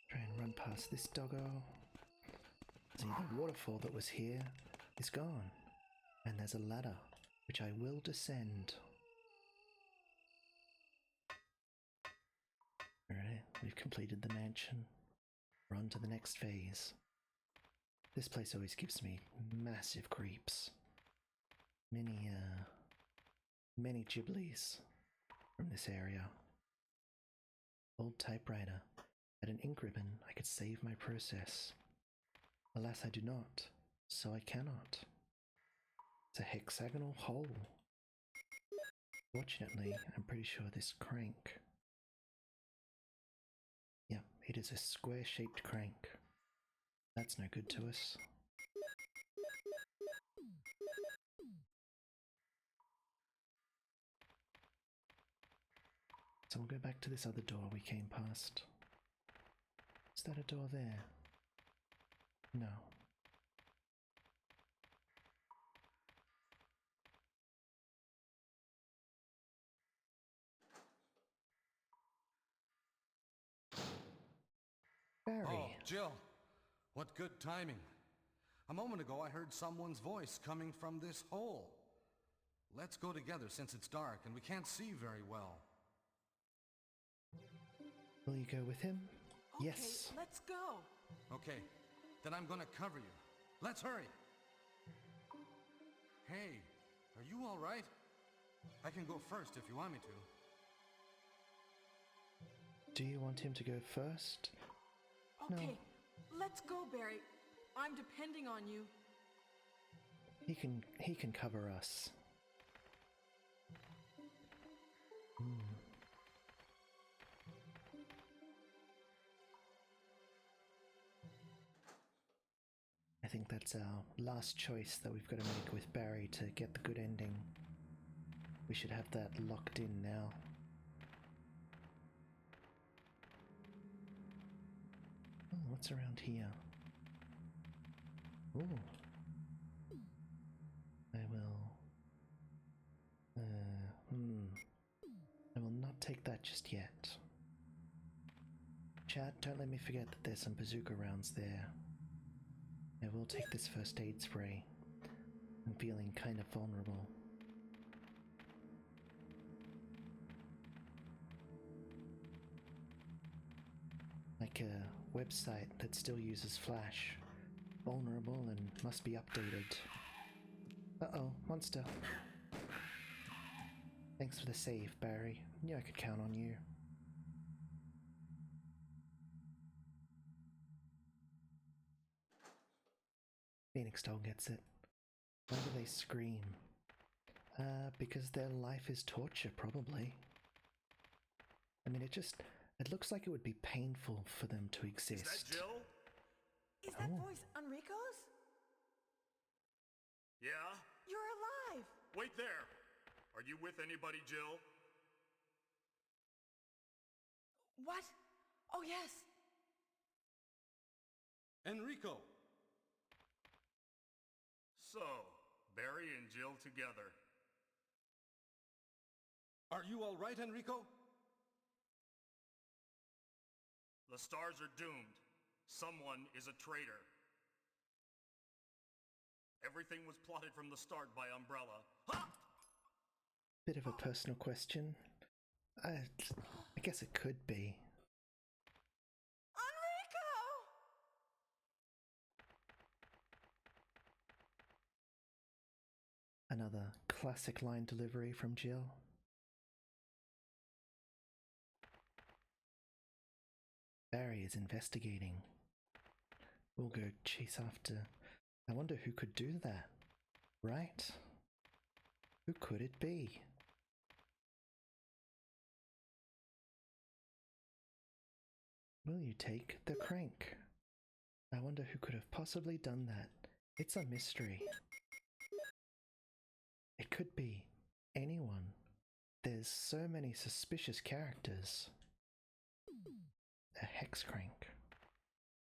Try and run past this doggo. See, the waterfall that was here is gone. And there's a ladder, which I will descend. Alright, we've completed the mansion. We're on to the next phase. This place always gives me massive creeps. Many Ghiblies from this area. Old typewriter. At an ink ribbon, I could save my process. Alas, I do not, so I cannot. It's a hexagonal hole. Fortunately, I'm pretty sure this crank... Yeah, it is a square-shaped crank. That's no good to us. So we'll go back to this other door we came past. Is that a door there? No. Barry. Oh, Jill. What good timing. A moment ago I heard someone's voice coming from this hole. Let's go together since it's dark and we can't see very well. Will you go with him? Okay, Yes. let's go. Okay, then I'm gonna cover you. Let's hurry. Hey, are you all right? I can go first if you want me to. Do you want him to go first? Okay, No. let's go, Barry. I'm depending on you. He can cover us. I think that's our last choice that we've got to make with Barry to get the good ending. We should have that locked in now. Oh, what's around here? Ooh. I will not take that just yet. Chat, don't let me forget that there's some bazooka rounds there. I will take this first aid spray. I'm feeling kind of vulnerable. Like a website that still uses Flash. Vulnerable and must be updated. Uh-oh, monster. Thanks for the save, Barry. Knew I could count on you. Phoenix Doll gets it. Why do they scream? Because their life is torture, probably. I mean, it looks like it would be painful for them to exist. Is that Jill? Is that voice Enrico's? Yeah? You're alive! Wait there! Are you with anybody, Jill? What? Oh, yes. Enrico! So, Barry and Jill together. Are you all right, Enrico? The stars are doomed. Someone is a traitor. Everything was plotted from the start by Umbrella. Ha! Bit of a personal question. I guess it could be. Enrico! Another classic line delivery from Jill. Barry is investigating. We'll go chase after. I wonder who could do that, right? Who could it be? Will you take the crank? I wonder who could have possibly done that. It's a mystery. It could be anyone. There's so many suspicious characters. A hex crank.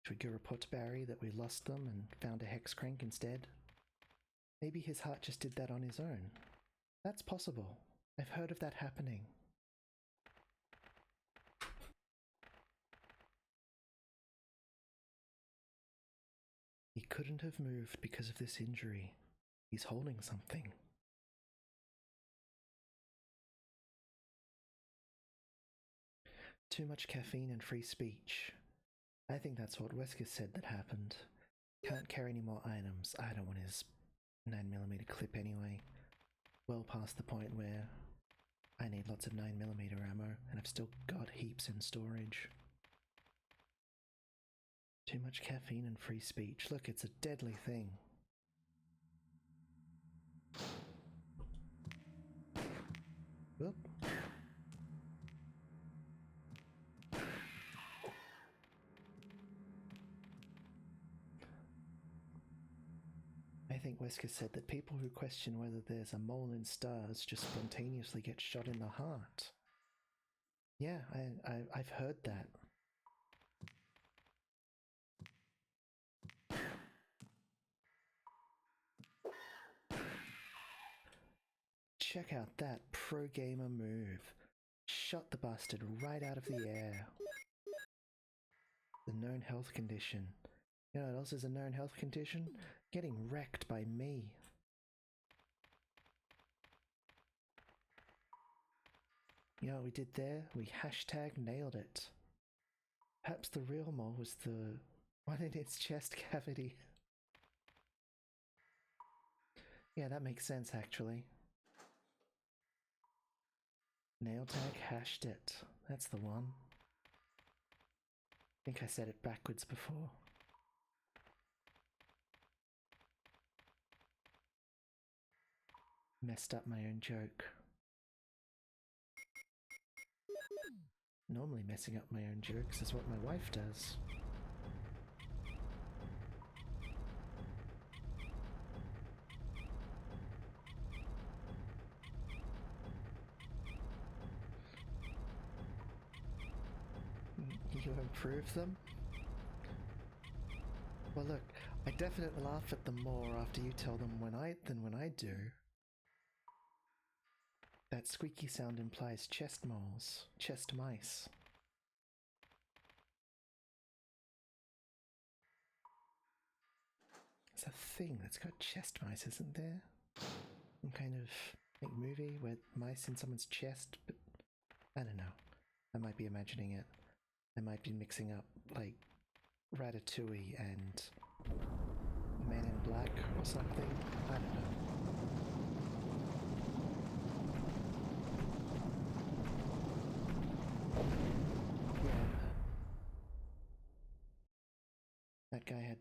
Should we go report to Barry that we lost them and found a hex crank instead? Maybe his heart just did that on his own. That's possible. I've heard of that happening. He couldn't have moved because of this injury. He's holding something. Too much caffeine and free speech. I think that's what Wesker said that happened. Can't carry any more items. I don't want his 9mm clip anyway. Well past the point where I need lots of 9mm ammo, and I've still got heaps in storage. Too much caffeine and free speech. Look, it's a deadly thing. Whoop. I think Wesker said that people who question whether there's a mole in stars just spontaneously get shot in the heart. Yeah, I've heard that. Check out that pro gamer move. Shot the bastard right out of the air. The known health condition. You know what else is a known health condition? Getting wrecked by me. You know what we did there? We hashtag nailed it. Perhaps the real mole was the one in its chest cavity. Yeah, that makes sense actually. Nail tag hashed it. That's the one. I think I said it backwards before. Messed up my own joke. Normally messing up my own jokes is what my wife does. You improve them? Well look, I definitely laugh at them more after you tell them than when I do. That squeaky sound implies chest moles, chest mice. There's a thing that's got chest mice, isn't there? Some kind of like movie where mice in someone's chest, but I don't know. I might be imagining it. I might be mixing up like Ratatouille and Men in Black or something. I don't know. Yeah. That guy had...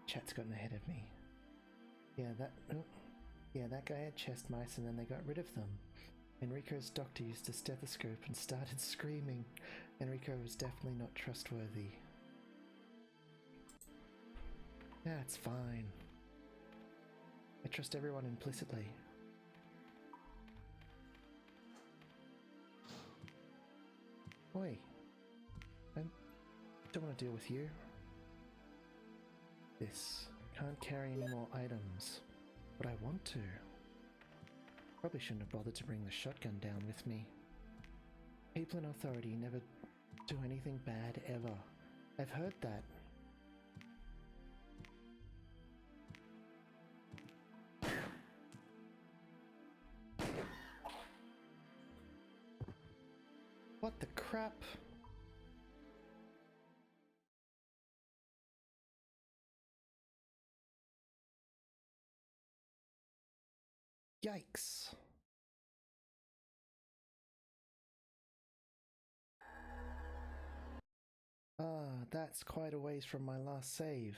Chat's gotten ahead of me. Yeah, that guy had chest mice and then they got rid of them. Enrico's doctor used a stethoscope and started screaming. Enrico was definitely not trustworthy. Yeah, it's fine. I trust everyone implicitly. Oi. I don't want to deal with you. This. Can't carry any more items. But I want to. Probably shouldn't have bothered to bring the shotgun down with me. People in authority never do anything bad ever. I've heard that. What the crap? Yikes. Ah, that's quite a ways from my last save.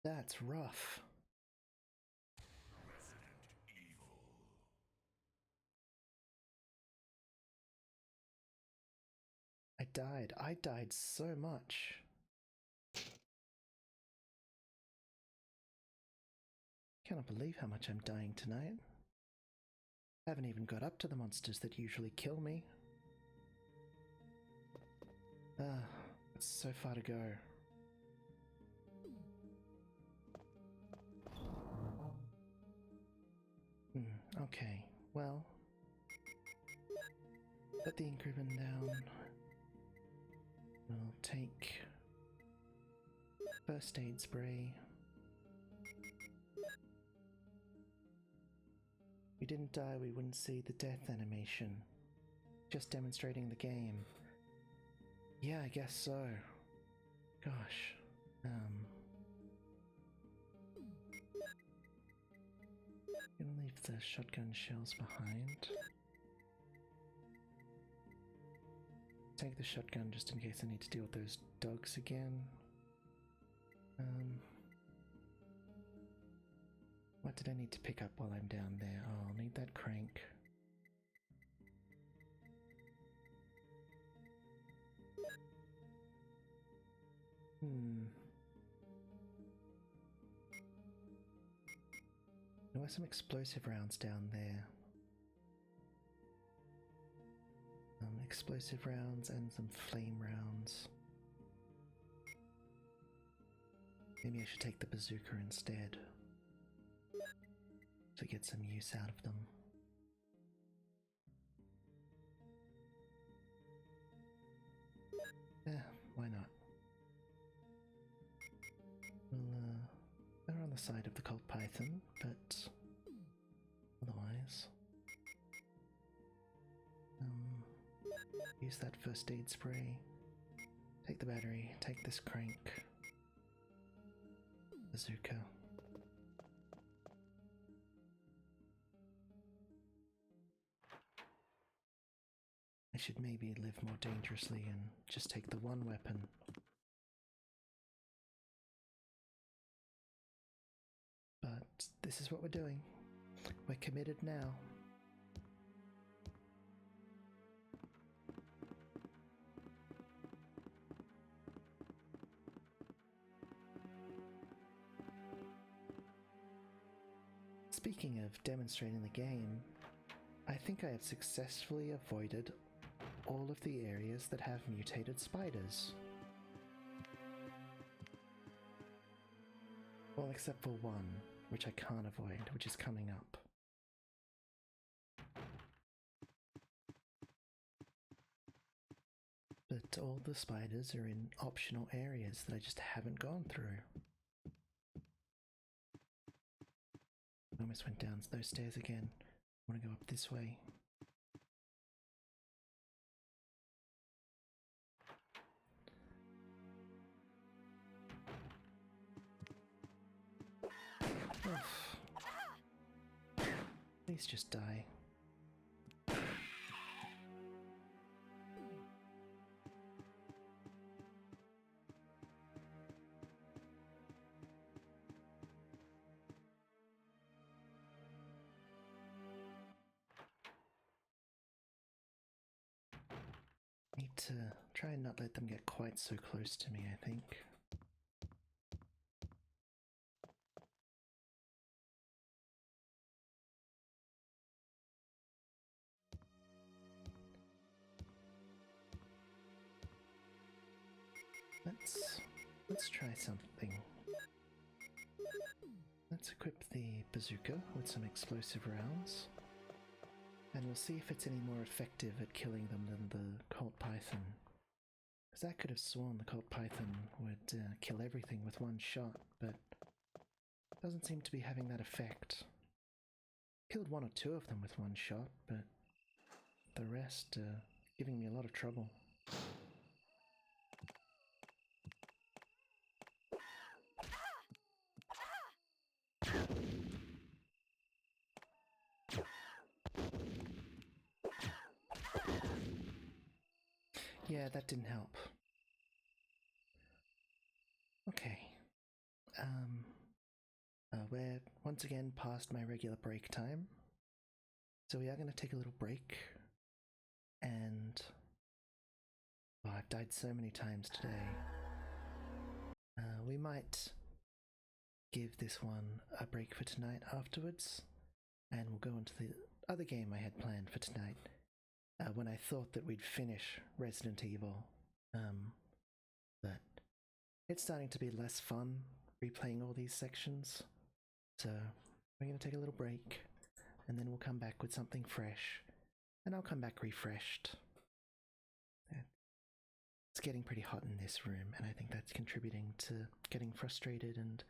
That's rough. I died so much. Cannot believe how much I'm dying tonight. Haven't even got up to the monsters that usually kill me. Ah, it's so far to go. Okay, well, put the increment down. We'll take first aid spray. If we didn't die, we wouldn't see the death animation. Just demonstrating the game. Yeah, I guess so. Gosh. Gonna leave the shotgun shells behind. Take the shotgun just in case I need to deal with those dogs again. What did I need to pick up while I'm down there? Oh, I'll need that crank. There were some explosive rounds down there. Explosive rounds and some flame rounds. Maybe I should take the bazooka instead to get some use out of them. Why not? We'll they're on the side of the cult python, but otherwise, use that first aid spray, take the battery, take this crank, bazooka. I should maybe live more dangerously and just take the one weapon. But this is what we're doing. We're committed now. Speaking of demonstrating the game, I think I have successfully avoided all of the areas that have mutated spiders. Well, except for one, which I can't avoid, which is coming up. But all the spiders are in optional areas that I just haven't gone through. I almost went down those stairs again. I want to go up this way. Please just die. Need to try and not let them get quite so close to me, I think. Let's try something. Let's equip the bazooka with some explosive rounds. And we'll see if it's any more effective at killing them than the Colt Python. Because I could have sworn the Colt Python would kill everything with one shot, but doesn't seem to be having that effect. Killed one or two of them with one shot, but the rest giving me a lot of trouble. Yeah, that didn't help. Okay. We're once again past my regular break time. So we are going to take a little break. And I've died so many times today. We might give this one a break for tonight afterwards. And we'll go into the other game I had planned for tonight. When I thought that we'd finish Resident Evil. But it's starting to be less fun replaying all these sections. So we're going to take a little break, and then we'll come back with something fresh, and I'll come back refreshed. It's getting pretty hot in this room, and I think that's contributing to getting frustrated, and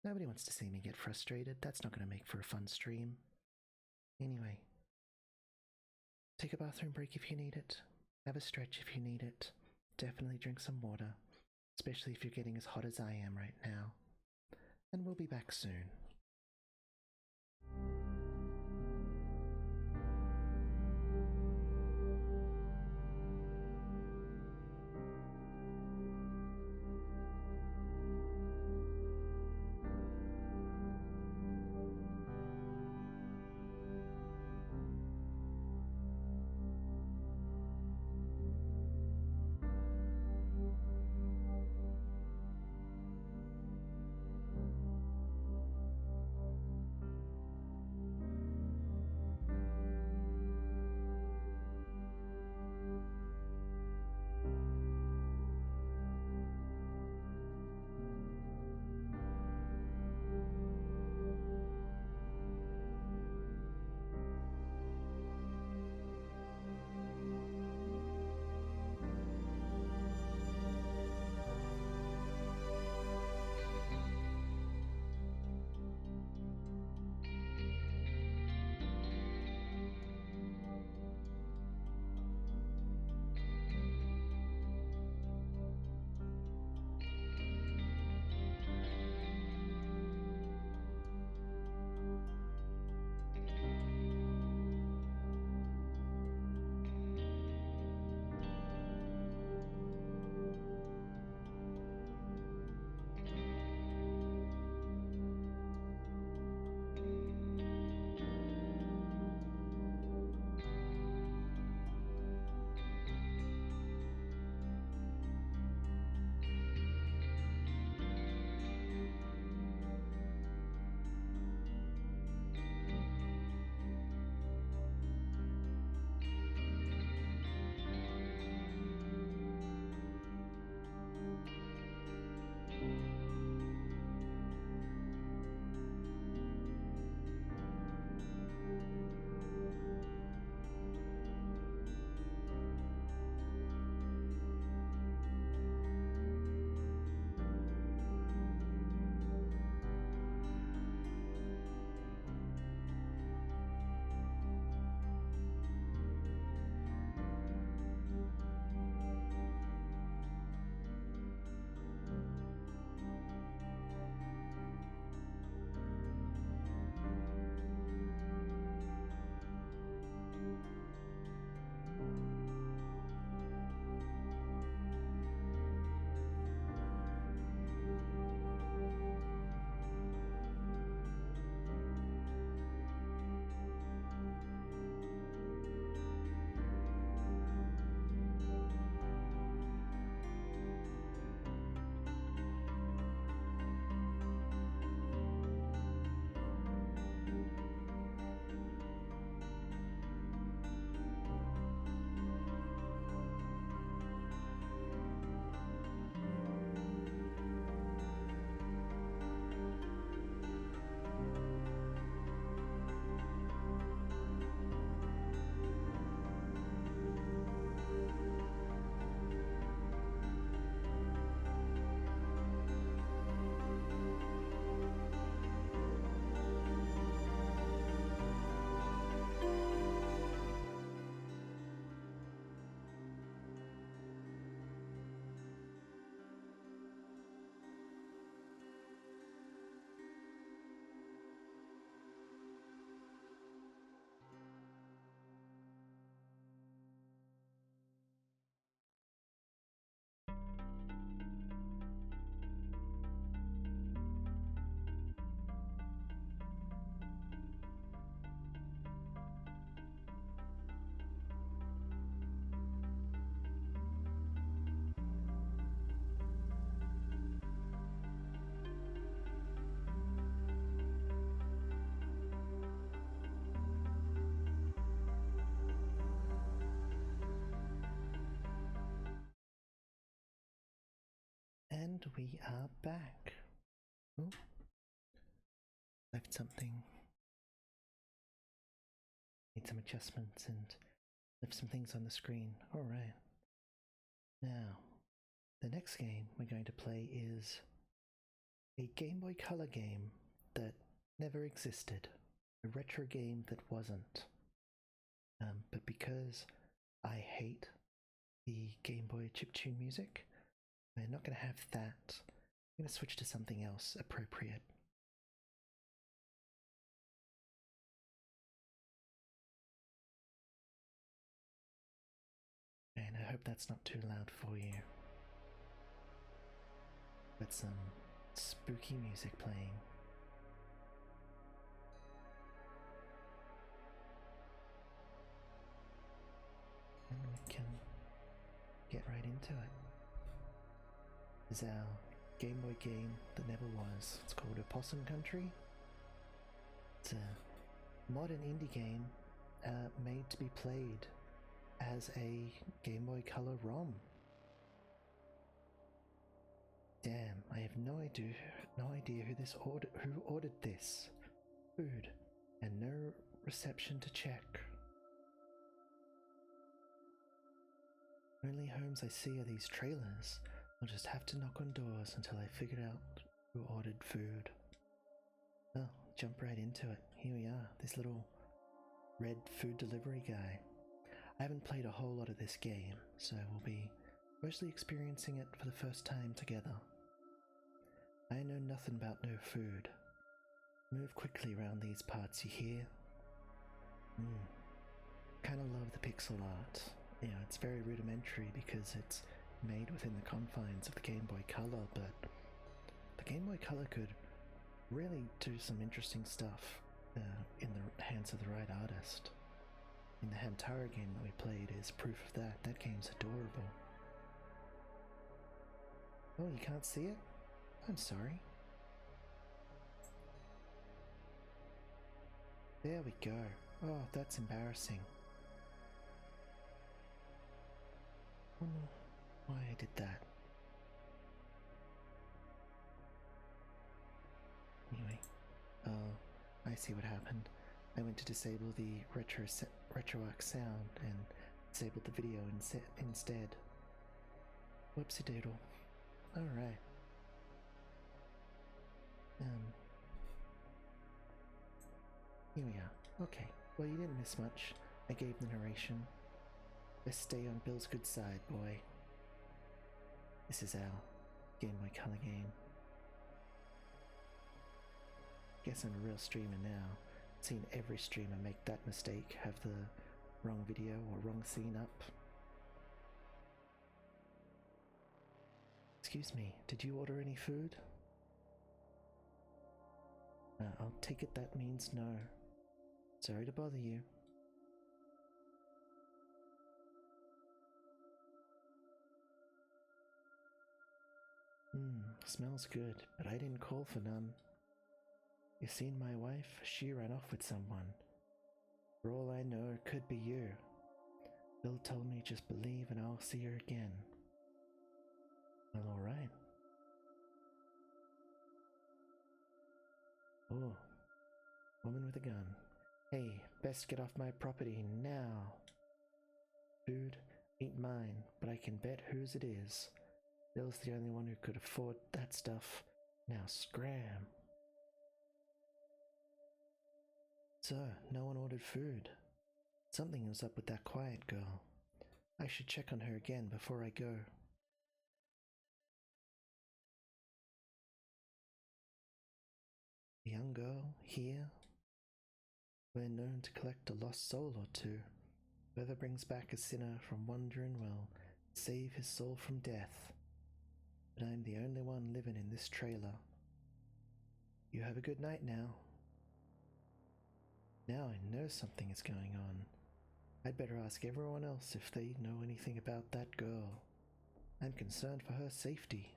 nobody wants to see me get frustrated. That's not going to make for a fun stream. Anyway, take a bathroom break if you need it. Have a stretch if you need it. Definitely drink some water, especially if you're getting as hot as I am right now. And we'll be back soon. we are back. Oh, left something. Made some adjustments and left some things on the screen. Alright. Now, the next game we're going to play is a Game Boy Color game that never existed. A retro game that wasn't. But because I hate the Game Boy chiptune music, we're not going to have that. I'm going to switch to something else appropriate. And I hope that's not too loud for you. Got some spooky music playing. And we can get right into it. This is our Game Boy game that never was. It's called Opossum Country. It's a modern indie game made to be played as a Game Boy Color ROM. Damn, I have no idea who ordered this food, and no reception to check. Only homes I see are these trailers. I'll just have to knock on doors until I figure out who ordered food. Well, jump right into it. Here we are, this little red food delivery guy. I haven't played a whole lot of this game, so we'll be mostly experiencing it for the first time together. I know nothing about no food. Move quickly around these parts, you hear? Kinda love the pixel art. You know, it's very rudimentary because it's made within the confines of the Game Boy Color, but the Game Boy Color could really do some interesting stuff in the hands of the right artist. In the Hamtaro game that we played is proof of that. That game's adorable. Oh, you can't see it? I'm sorry. There we go. Oh, that's embarrassing. I wonder why I did that. Anyway, I see what happened. I went to disable the RetroArch sound and disabled the video instead. Whoopsie doodle. Alright. Here we are. Okay, well, you didn't miss much. I gave the narration. Best stay on Bill's good side, boy. This is our Game Boy Color game. Guess I'm a real streamer now. Seen every streamer make that mistake, have the wrong video or wrong scene up. Excuse me, did you order any food? I'll take it that means no. Sorry to bother you. Smells good, but I didn't call for none. You seen my wife? She ran off with someone. For all I know, it could be you. Bill told me just believe and I'll see her again. Well, alright. Oh, woman with a gun. Hey, best get off my property now. Food ain't mine, but I can bet whose it is. Bill's the only one who could afford that stuff. Now scram. Sir, no one ordered food. Something was up with that quiet girl. I should check on her again before I go. A young girl here? We're known to collect a lost soul or two. Whoever brings back a sinner from wandering will save his soul from death. But I'm the only one living in this trailer. You have a good night now. Now I know something is going on. I'd better ask everyone else if they know anything about that girl. I'm concerned for her safety.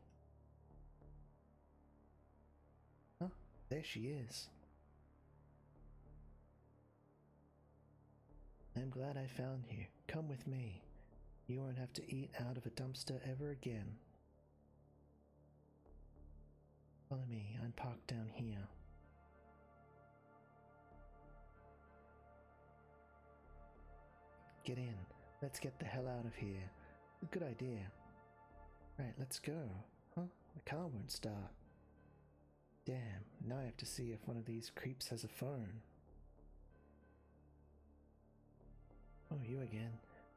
Huh? There she is. I'm glad I found you. Come with me. You won't have to eat out of a dumpster ever again. Follow me, I'm parked down here. Get in. Let's get the hell out of here. Good idea. Right, let's go. Huh? The car won't start. Damn, now I have to see if one of these creeps has a phone. Oh, you again.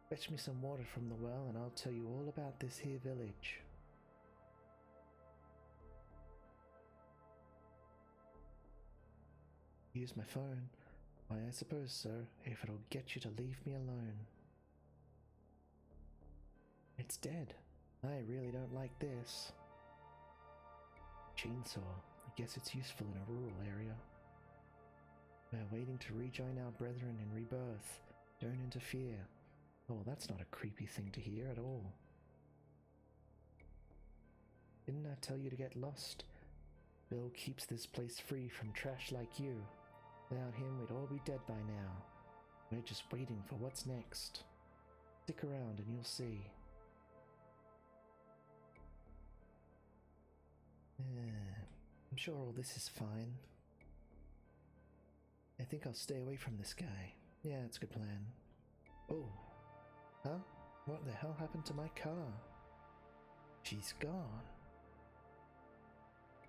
Fetch me some water from the well and I'll tell you all about this here village. Use my phone? Why, I suppose so, if it'll get you to leave me alone. It's dead. I really don't like this. Chainsaw. I guess it's useful in a rural area. We're waiting to rejoin our brethren in rebirth. Don't interfere. Oh, that's not a creepy thing to hear at all. Didn't I tell you to get lost? Bill keeps this place free from trash like you. Without him, we'd all be dead by now. We're just waiting for what's next. Stick around and you'll see. I'm sure all this is fine. I think I'll stay away from this guy. Yeah, it's a good plan. Oh. Huh? What the hell happened to my car? She's gone.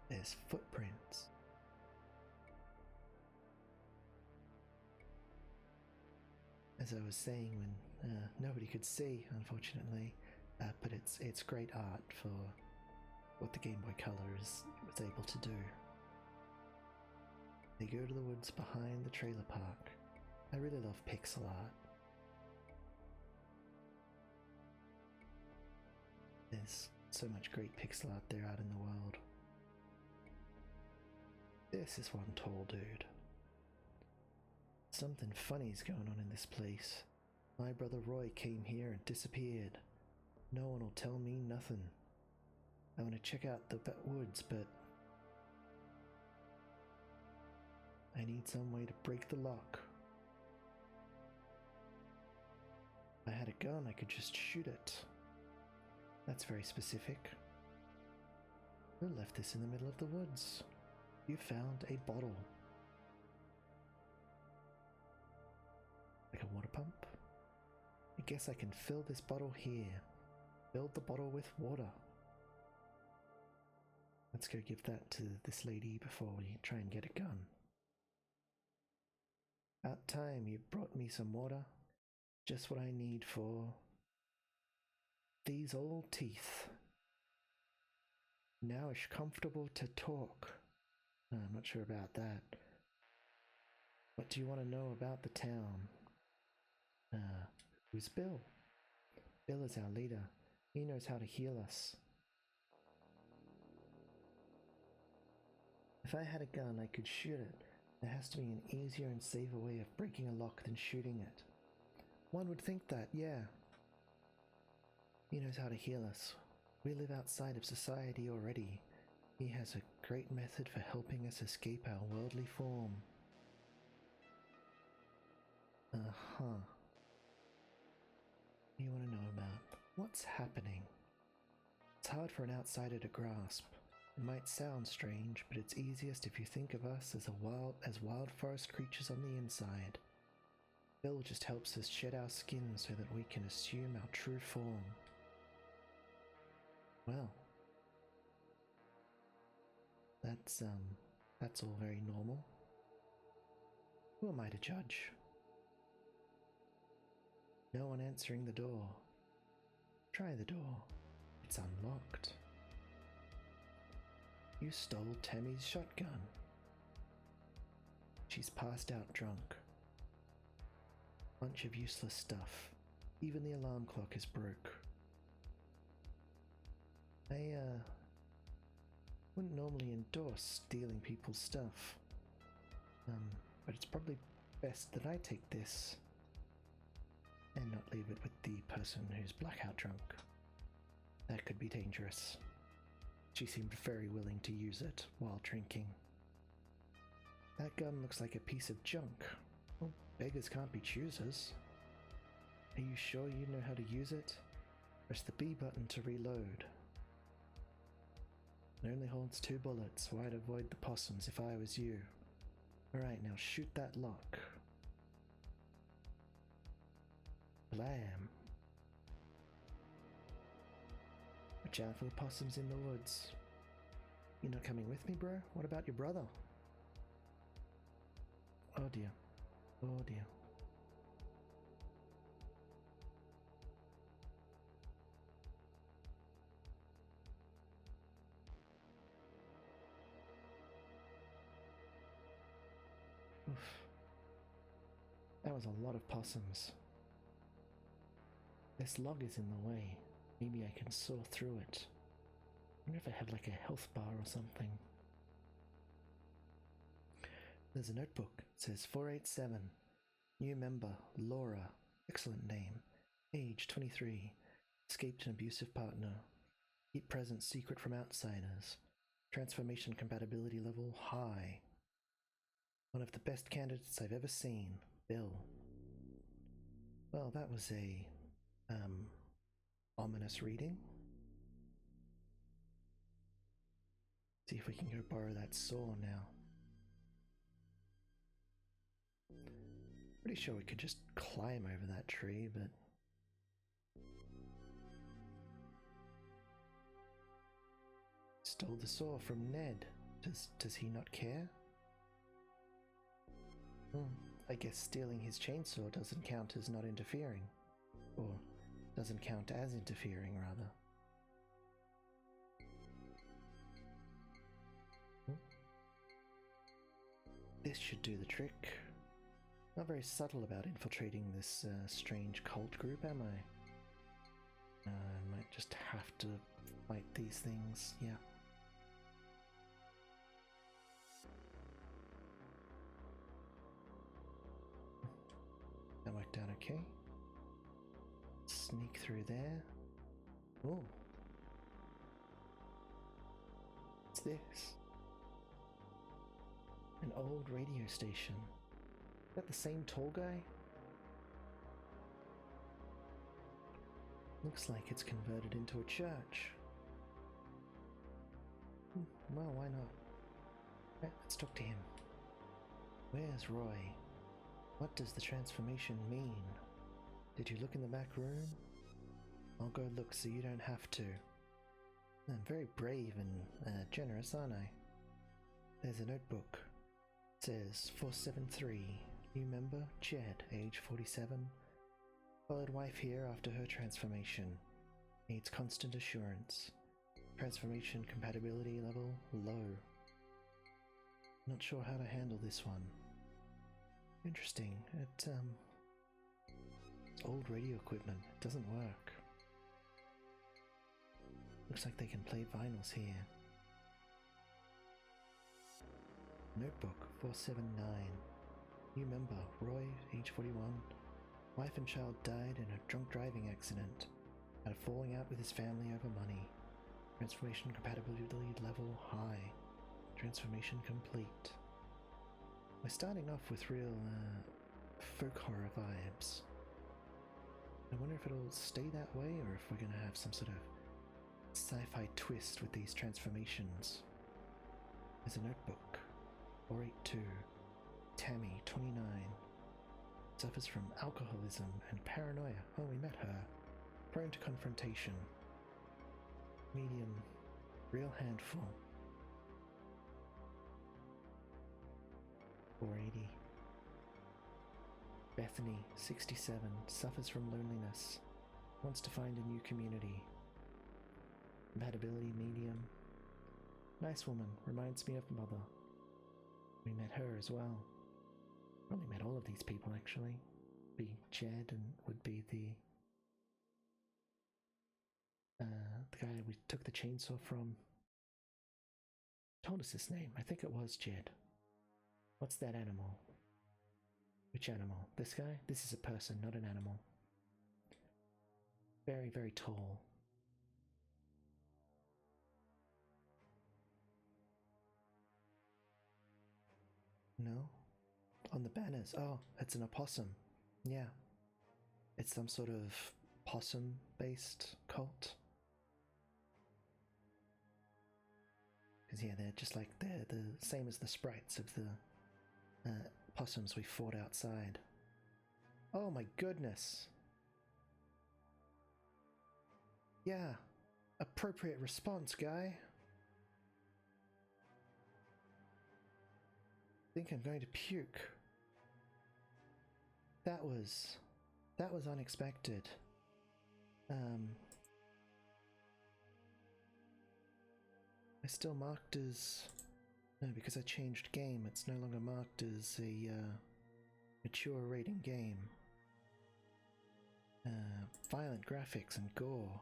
There's footprints. As I was saying, when nobody could see, unfortunately, but it's great art for what the Gameboy Colour was able to do. They go to the woods behind the trailer park. I really love pixel art. There's so much great pixel art there out in the world. This is one tall dude. Something funny's going on in this place. My brother Roy came here and disappeared. No one will tell me nothing. I want to check out the woods, but I need some way to break the lock. If I had a gun, I could just shoot it. That's very specific. Who left this in the middle of the woods? You found a bottle. Like a water pump? I guess I can fill this bottle here. Fill the bottle with water. Let's go give that to this lady before we try and get a gun. About time you brought me some water. Just what I need for these old teeth. Now it's comfortable to talk. No, I'm not sure about that. What do you want to know about the town? Who's Bill? Bill is our leader. He knows how to heal us. If I had a gun, I could shoot it. There has to be an easier and safer way of breaking a lock than shooting it. One would think that, yeah. He knows how to heal us. We live outside of society already. He has a great method for helping us escape our worldly form. Uh-huh. You want to know about what's happening? It's hard for an outsider to grasp. It might sound strange, but it's easiest if you think of us as wild forest creatures on the inside. Bill just helps us shed our skin so that we can assume our true form. Well, that's all very normal. Who am I to judge? No one answering the door. Try the door. It's unlocked. You stole Tammy's shotgun. She's passed out drunk. Bunch of useless stuff. Even the alarm clock is broke. I wouldn't normally endorse stealing people's stuff. But it's probably best that I take this and not leave it with the person who's blackout drunk. That could be dangerous. She seemed very willing to use it while drinking. That gun looks like a piece of junk. Well, beggars can't be choosers. Are you sure you know how to use it? Press the B button to reload. It only holds 2 bullets, so I'd avoid the possums if I was you. Alright, now shoot that lock. Blam. Watch out for the possums in the woods. You not coming with me, bro? What about your brother? Oh dear. Oh dear. Oof. That was a lot of possums. This log is in the way. Maybe I can saw through it. I wonder if I have like a health bar or something. There's a notebook. It says 487. New member, Laura. Excellent name. Age 23. Escaped an abusive partner. Keep presence secret from outsiders. Transformation compatibility level high. One of the best candidates I've ever seen. Bill. Well, that was a ominous reading. See if we can go borrow that saw now. Pretty sure we could just climb over that tree, but stole the saw from Ned. Does he not care? I guess stealing his chainsaw doesn't count as not interfering. Or doesn't count as interfering, rather. This should do the trick. Not very subtle about infiltrating this strange cult group, am I? I might just have to fight these things, yeah. That worked out okay. Sneak through there. Oh. What's this? An old radio station. Is that the same tall guy? Looks like it's converted into a church. Well, why not? Right, let's talk to him. Where's Roy? What does the transformation mean? Did you look in the back room? I'll go look so you don't have to. I'm very brave and generous, aren't I? There's a notebook. It says 473. New member, Jed, age 47. Followed wife here after her transformation. Needs constant assurance. Transformation compatibility level low. Not sure how to handle this one. Interesting. It's old radio equipment. It doesn't work. Looks like they can play vinyls here. Notebook 479. New member, Roy, age 41. Wife and child died in a drunk driving accident. Had a falling out with his family over money. Transformation compatibility level high. Transformation complete. We're starting off with real folk horror vibes. I wonder if it'll stay that way or if we're going to have some sort of sci-fi twist with these transformations. There's a notebook. 482. Tammy, 29. Suffers from alcoholism and paranoia. Oh, we met her. Prone to confrontation. Medium. Real handful. 480. Bethany, 67. Suffers from loneliness. Wants to find a new community. Compatibility medium. Nice woman. Reminds me of mother. We met her as well. Probably met all of these people, actually. Be Jed and would be the guy we took the chainsaw from. Told us his name. I think it was Jed. What's that animal? Which animal? This guy? This is a person, not an animal. Very, very tall. No? On the banners. Oh, it's an opossum. Yeah. It's some sort of possum-based cult. Because, yeah, they're just like, they're the same as the sprites of the possums we fought outside. Oh my goodness! Yeah, appropriate response, guy. Think I'm going to puke. That was unexpected. I still marked as... No, because I changed game, it's no longer marked as a mature rating game. Violent graphics and gore.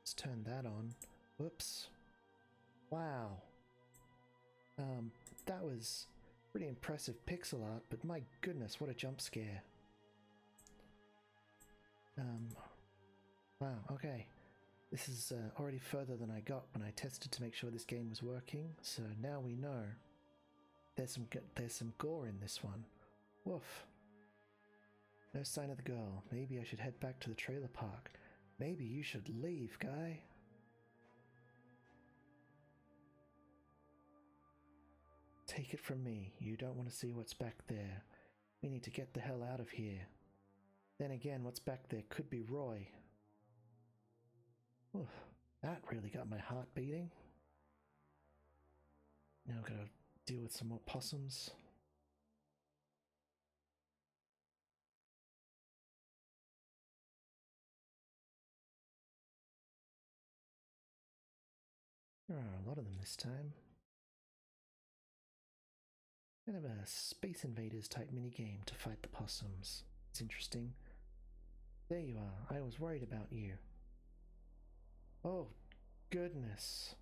Let's turn that on. Whoops. Wow. That was pretty impressive pixel art, but my goodness, what a jump scare. Wow, okay. This is already further than I got when I tested to make sure this game was working, so now we know. There's some gore in this one. Woof. No sign of the girl. Maybe I should head back to the trailer park. Maybe you should leave, guy. Take it from me, you don't want to see what's back there. We need to get the hell out of here. Then again, what's back there could be Roy. Oof, that really got my heart beating. Now I've got to deal with some more possums. There are a lot of them this time. Kind of a Space Invaders type minigame to fight the possums. It's interesting. There you are, I was worried about you. Oh, goodness.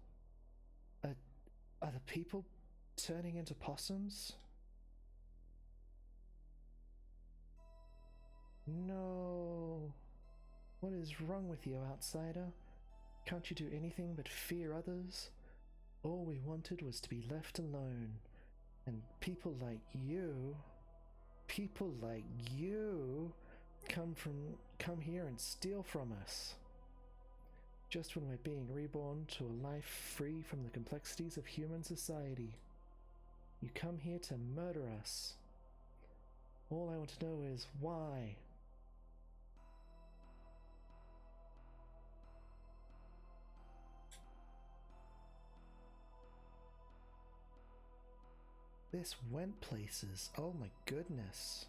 Are the people turning into possums? No. What is wrong with you, outsider? Can't you do anything but fear others? All we wanted was to be left alone. And people like you come here and steal from us. Just when we're being reborn to a life free from the complexities of human society. You come here to murder us. All I want to know is why. This went places. Oh my goodness.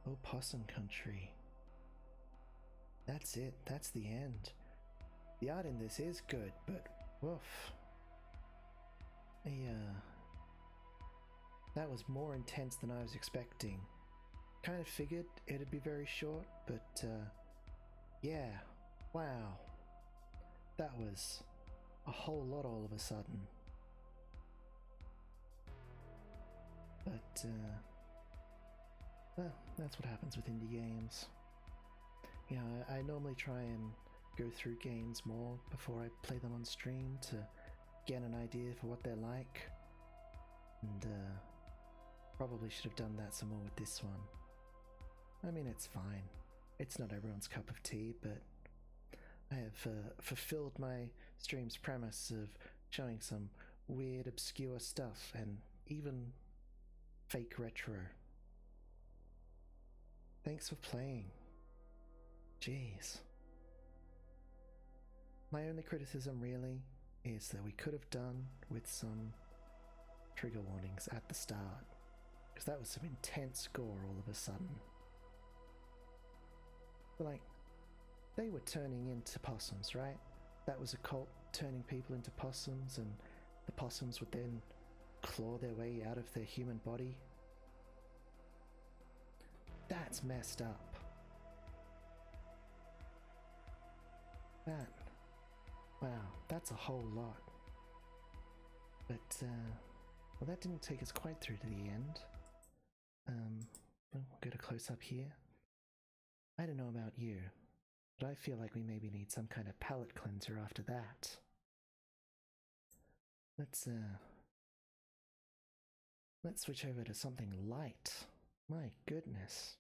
Opossum Country. That's it. That's the end. The art in this is good, but woof. That was more intense than I was expecting. Kind of figured it'd be very short, but yeah. Wow. That was a whole lot all of a sudden. But well, that's what happens with indie games. You know, I normally try and go through games more before I play them on stream to get an idea for what they're like. And probably should have done that some more with this one. I mean, it's fine. It's not everyone's cup of tea, but I have fulfilled my stream's premise of showing some weird, obscure stuff and even fake retro. Thanks for playing. Jeez. My only criticism really is that we could have done with some trigger warnings at the start, because that was some intense gore all of a sudden. But like, they were turning into possums, right? That was a cult turning people into possums, and the possums would then claw their way out of their human body. That's messed up. Wow, that's a whole lot. But, well, that didn't take us quite through to the end. We'll get a close-up here. I don't know about you, but I feel like we maybe need some kind of palate cleanser after that. Let's switch over to something light. My goodness.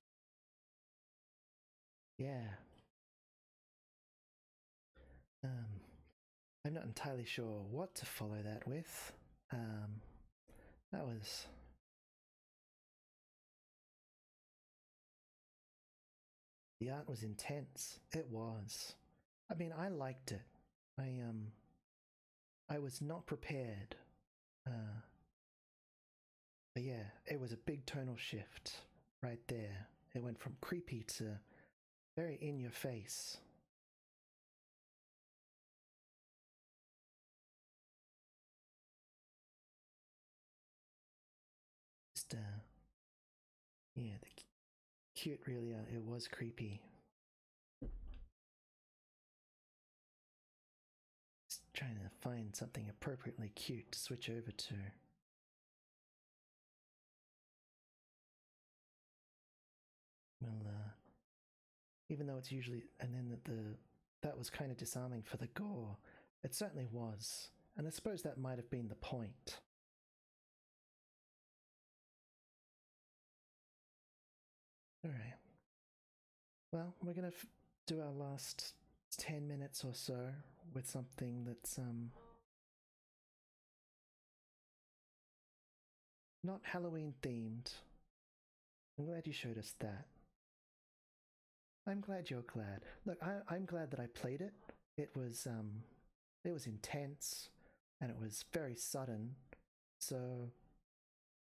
Yeah. I'm not entirely sure what to follow that with. That was... The art was intense. It was. I mean, I liked it. I was not prepared. But yeah, it was a big tonal shift right there. It went from creepy to very in your face. Just, yeah, the cute really, it was creepy. Just trying to find something appropriately cute to switch over to. Well, even though it's usually, and then that was kind of disarming for the gore. It certainly was, and I suppose that might have been the point. Alright. Well, we're gonna do our last 10 minutes or so with something that's, not Halloween themed. I'm glad you showed us that. I'm glad you're glad. Look, I'm glad that I played it. It was intense, and it was very sudden, so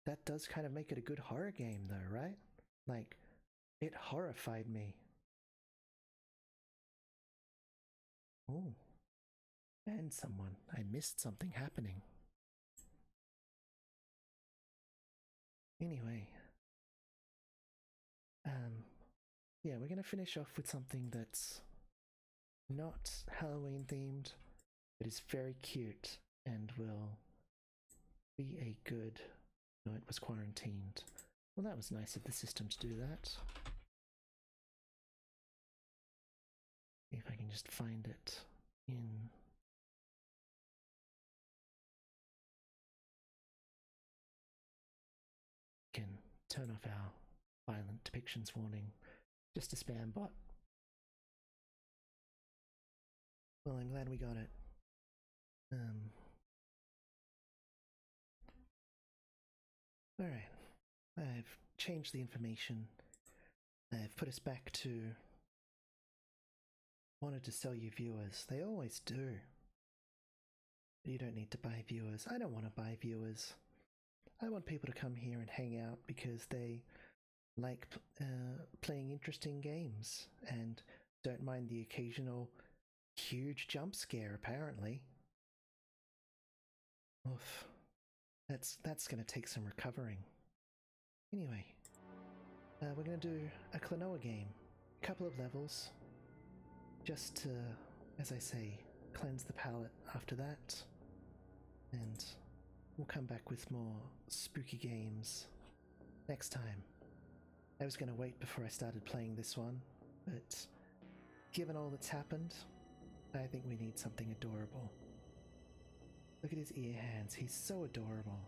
that does kind of make it a good horror game though, right? Like, it horrified me. Oh, and someone. I missed something happening. Anyway, yeah, we're gonna finish off with something that's not Halloween themed, but is very cute and will be a good... No, it was quarantined. Well, that was nice of the system to do that. If I can just find it in... Can turn off our violent depictions warning. Just a spam bot. Well, I'm glad we got it. Alright. I've changed the information. I've put us back to... Wanted to sell you viewers. They always do. You don't need to buy viewers. I don't want to buy viewers. I want people to come here and hang out because they like playing interesting games and don't mind the occasional huge jump scare, apparently. Oof. That's going to take some recovering. Anyway, we're going to do a Klonoa game. A couple of levels. Just to, as I say, cleanse the palate after that. And we'll come back with more spooky games next time. I was going to wait before I started playing this one, but given all that's happened, I think we need something adorable. Look at his ear hands, he's so adorable.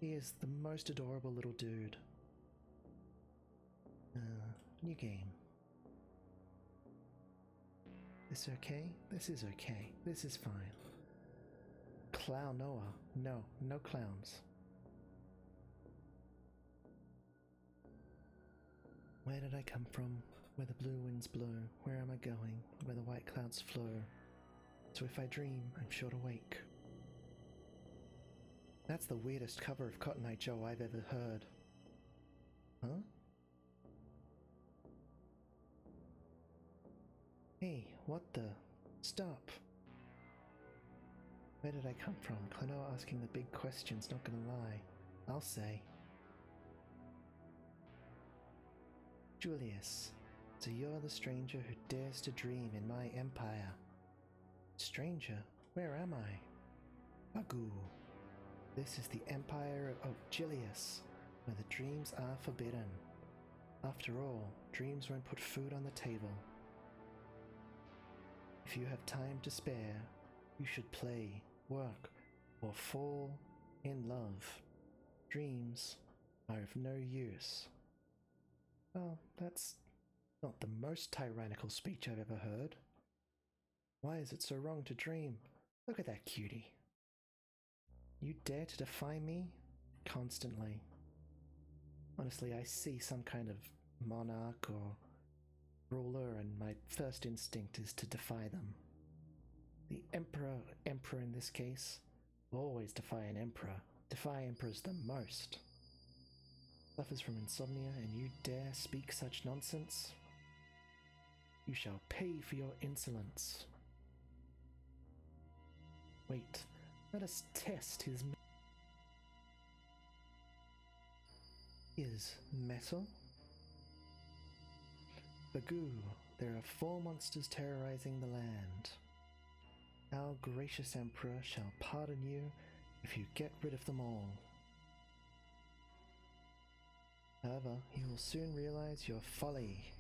He is the most adorable little dude. New game. This okay? This is okay. This is fine. Klonoa. No, no clowns. Where did I come from? Where the blue winds blow? Where am I going? Where the white clouds flow? So if I dream, I'm sure to wake. That's the weirdest cover of Cotton Eye Joe I've ever heard. Huh? Hey, what the? Stop! Where did I come from? Klonoa asking the big questions, not gonna lie. I'll say. Julius, so you're the stranger who dares to dream in my empire. Stranger? Where am I? Agoo. This is the empire of Julius, where the dreams are forbidden. After all, dreams won't put food on the table. If you have time to spare, you should play, work, or fall in love. Dreams are of no use. Well, that's not the most tyrannical speech I've ever heard. Why is it so wrong to dream? Look at that cutie. You dare to defy me? Constantly. Honestly, I see some kind of monarch or ruler, and my first instinct is to defy them. The emperor in this case, will always defy an emperor. Defy emperors the most. Suffers from insomnia, and you dare speak such nonsense? You shall pay for your insolence. Wait, let us test his metal? Bagoo, there are 4 monsters terrorizing the land. Our gracious emperor shall pardon you if you get rid of them all. However, you will soon realize your folly.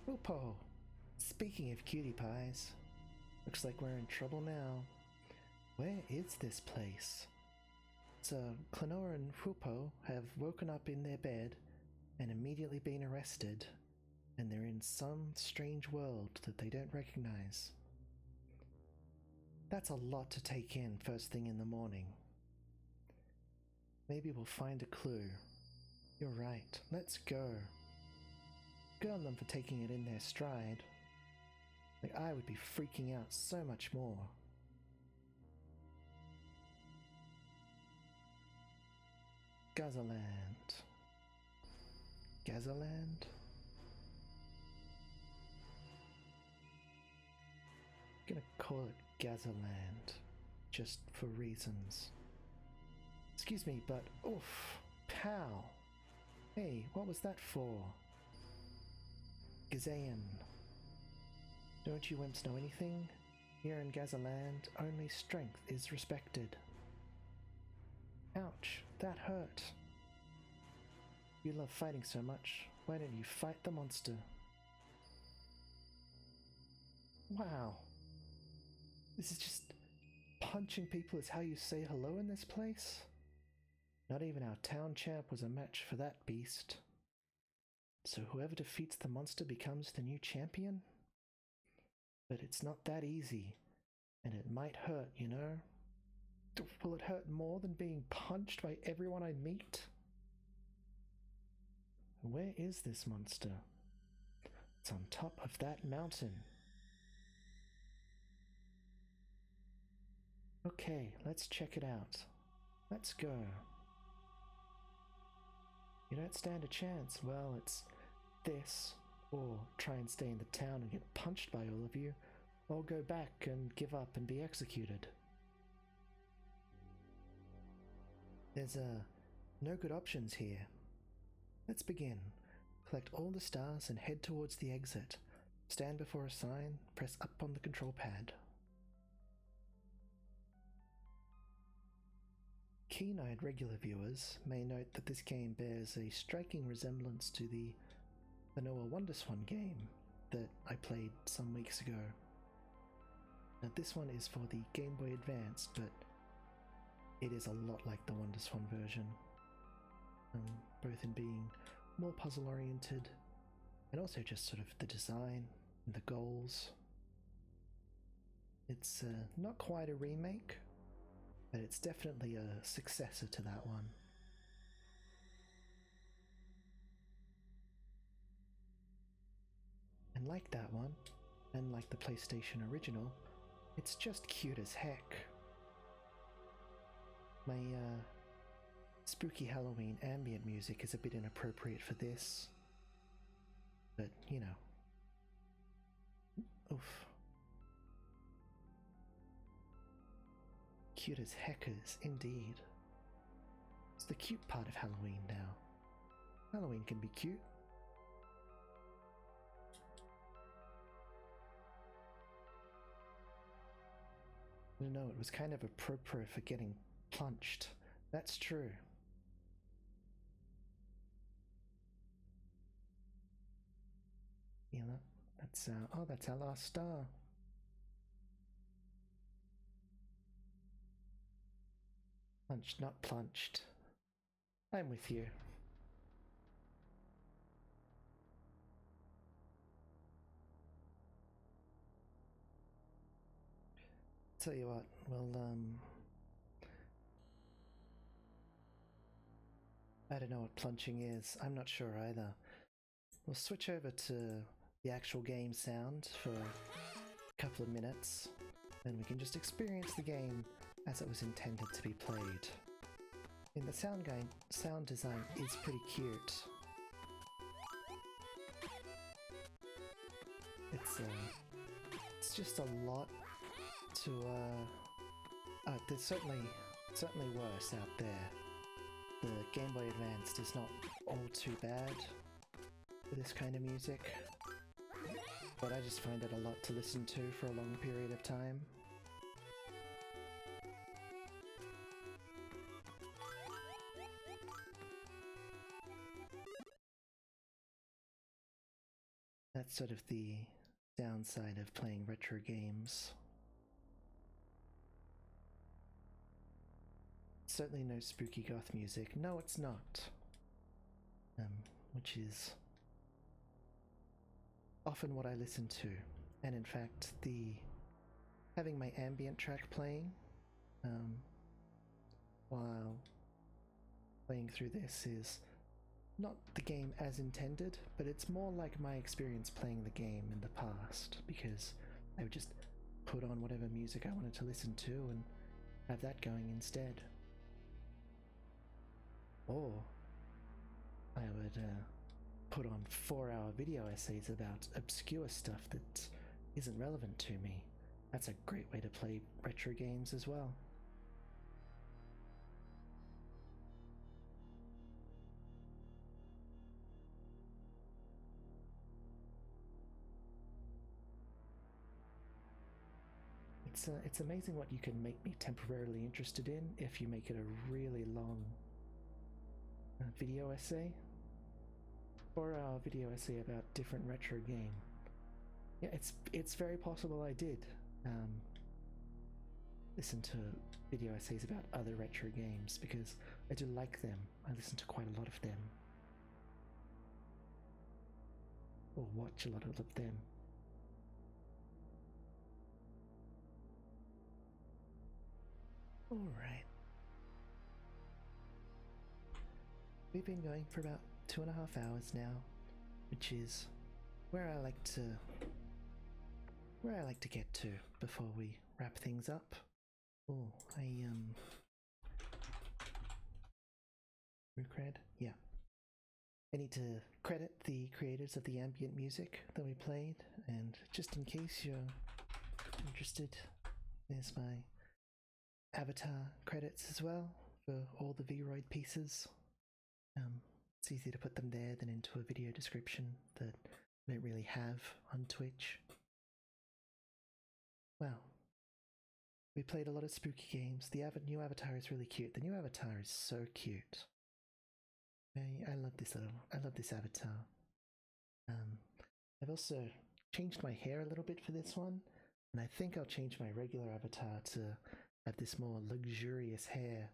Hoopo! Speaking of cutie pies, looks like we're in trouble now. Where is this place? So, Klonoa and Hoopo have woken up in their bed and immediately been arrested, and they're in some strange world that they don't recognize. That's a lot to take in first thing in the morning. Maybe we'll find a clue. You're right, let's go. Good on them for taking it in their stride. Like, I would be freaking out so much more. Gazaland. Gazaland? I'm gonna call it Gazaland, just for reasons. Excuse me, but oof, pow! Hey, what was that for? Gazayan. Don't you wimps know anything? Here in Gazaland, only strength is respected. Ouch, that hurt. You love fighting so much, why don't you fight the monster? Wow. This is just... punching people is how you say hello in this place? Not even our town champ was a match for that beast. So whoever defeats the monster becomes the new champion? But it's not that easy, and it might hurt, you know? Will it hurt more than being punched by everyone I meet? Where is this monster? It's on top of that mountain. Okay, let's check it out. Let's go. You don't stand a chance. Well, it's this, or try and stay in the town and get punched by all of you, or go back and give up and be executed. There's no good options here. Let's begin. Collect all the stars and head towards the exit. Stand before a sign, press up on the control pad. Keen-eyed regular viewers may note that this game bears a striking resemblance to the Klonoa WonderSwan game that I played some weeks ago. Now this one is for the Gameboy Advanced, but it is a lot like the WonderSwan version, both in being more puzzle-oriented and also just sort of the design and the goals. It's not quite a remake, but it's definitely a successor to that one. And like that one, and like the PlayStation original, it's just cute as heck. My spooky Halloween ambient music is a bit inappropriate for this, but you know. Oof. Cute as heckers, indeed. It's the cute part of Halloween now. Halloween can be cute. No, it was kind of appropriate for getting punched. That's true. You know, that's that's our last star. Punched, not plunched. I'm with you. tell you what, I don't know what plunging is. I'm not sure either. We'll switch over to the actual game sound for a couple of minutes, and we can just experience the game as it was intended to be played. And the sound design is pretty cute. It's just a lot to there's certainly worse out there. The Game Boy Advanced is not all too bad for this kind of music, but I just find it a lot to listen to for a long period of time. That's sort of the downside of playing retro games. Certainly no spooky goth music. No, it's not. Which is often what I listen to. And in fact, having my ambient track playing while playing through this is not the game as intended, but it's more like my experience playing the game in the past, because I would just put on whatever music I wanted to listen to and have that going instead. Or I would put on 4-hour video essays about obscure stuff that isn't relevant to me. That's a great way to play retro games as well. It's amazing what you can make me temporarily interested in if you make it a really long video essay. 4-hour video essay about different retro game. Yeah, it's very possible I did listen to video essays about other retro games, because I do like them. I listen to quite a lot of them. Or watch a lot of them. Alright. We've been going for about 2.5 hours now, which is where I like to get to before we wrap things up. Oh, Cred? Yeah. I need to credit the creators of the ambient music that we played, and just in case you're interested, there's my Avatar credits as well for all the Vroid pieces. It's easier to put them there than into a video description that I don't really have on Twitch. Well, we played a lot of spooky games. The new Avatar is really cute. The new Avatar is so cute. I love this Avatar. I've also changed my hair a little bit for this one, and I think I'll change my regular Avatar to have this more luxurious hair.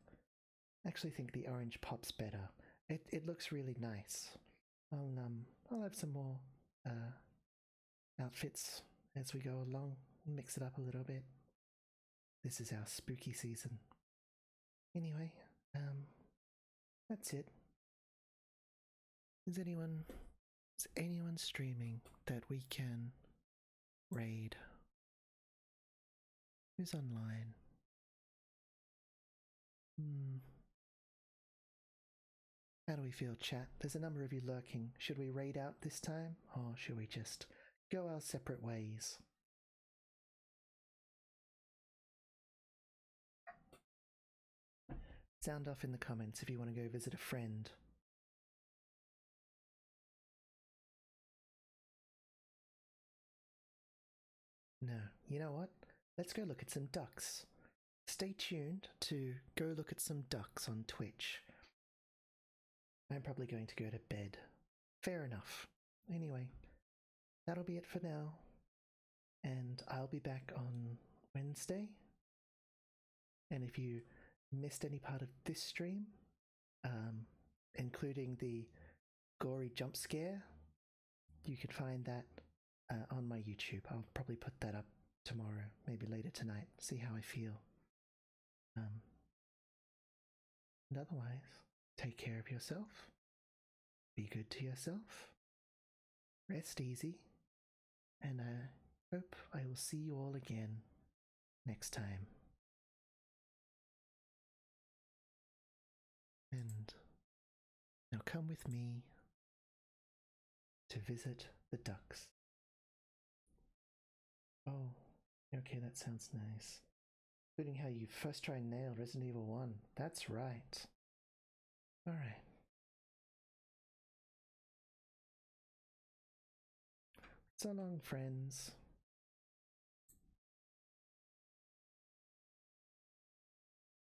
I actually think the orange pops better. It looks really nice. I'll have some more outfits as we go along, mix it up a little bit. This is our spooky season. Anyway, that's it. Is anyone streaming that we can raid? Who's online? How do we feel, chat? There's a number of you lurking. Should we raid out this time, or should we just go our separate ways? Sound off in the comments if you want to go visit a friend. No, you know what? Let's go look at some ducks. Stay tuned to go look at some ducks on Twitch. I'm probably going to go to bed. Fair enough. Anyway, that'll be it for now. And I'll be back on Wednesday. And if you missed any part of this stream, including the gory jump scare, you can find that on my YouTube. I'll probably put that up tomorrow, maybe later tonight, see how I feel. And otherwise, take care of yourself, be good to yourself, rest easy, and I hope I will see you all again next time. And now come with me to visit the ducks. Oh, okay, that sounds nice. Including how you first try and nail Resident Evil 1. That's right. Alright. So long, friends.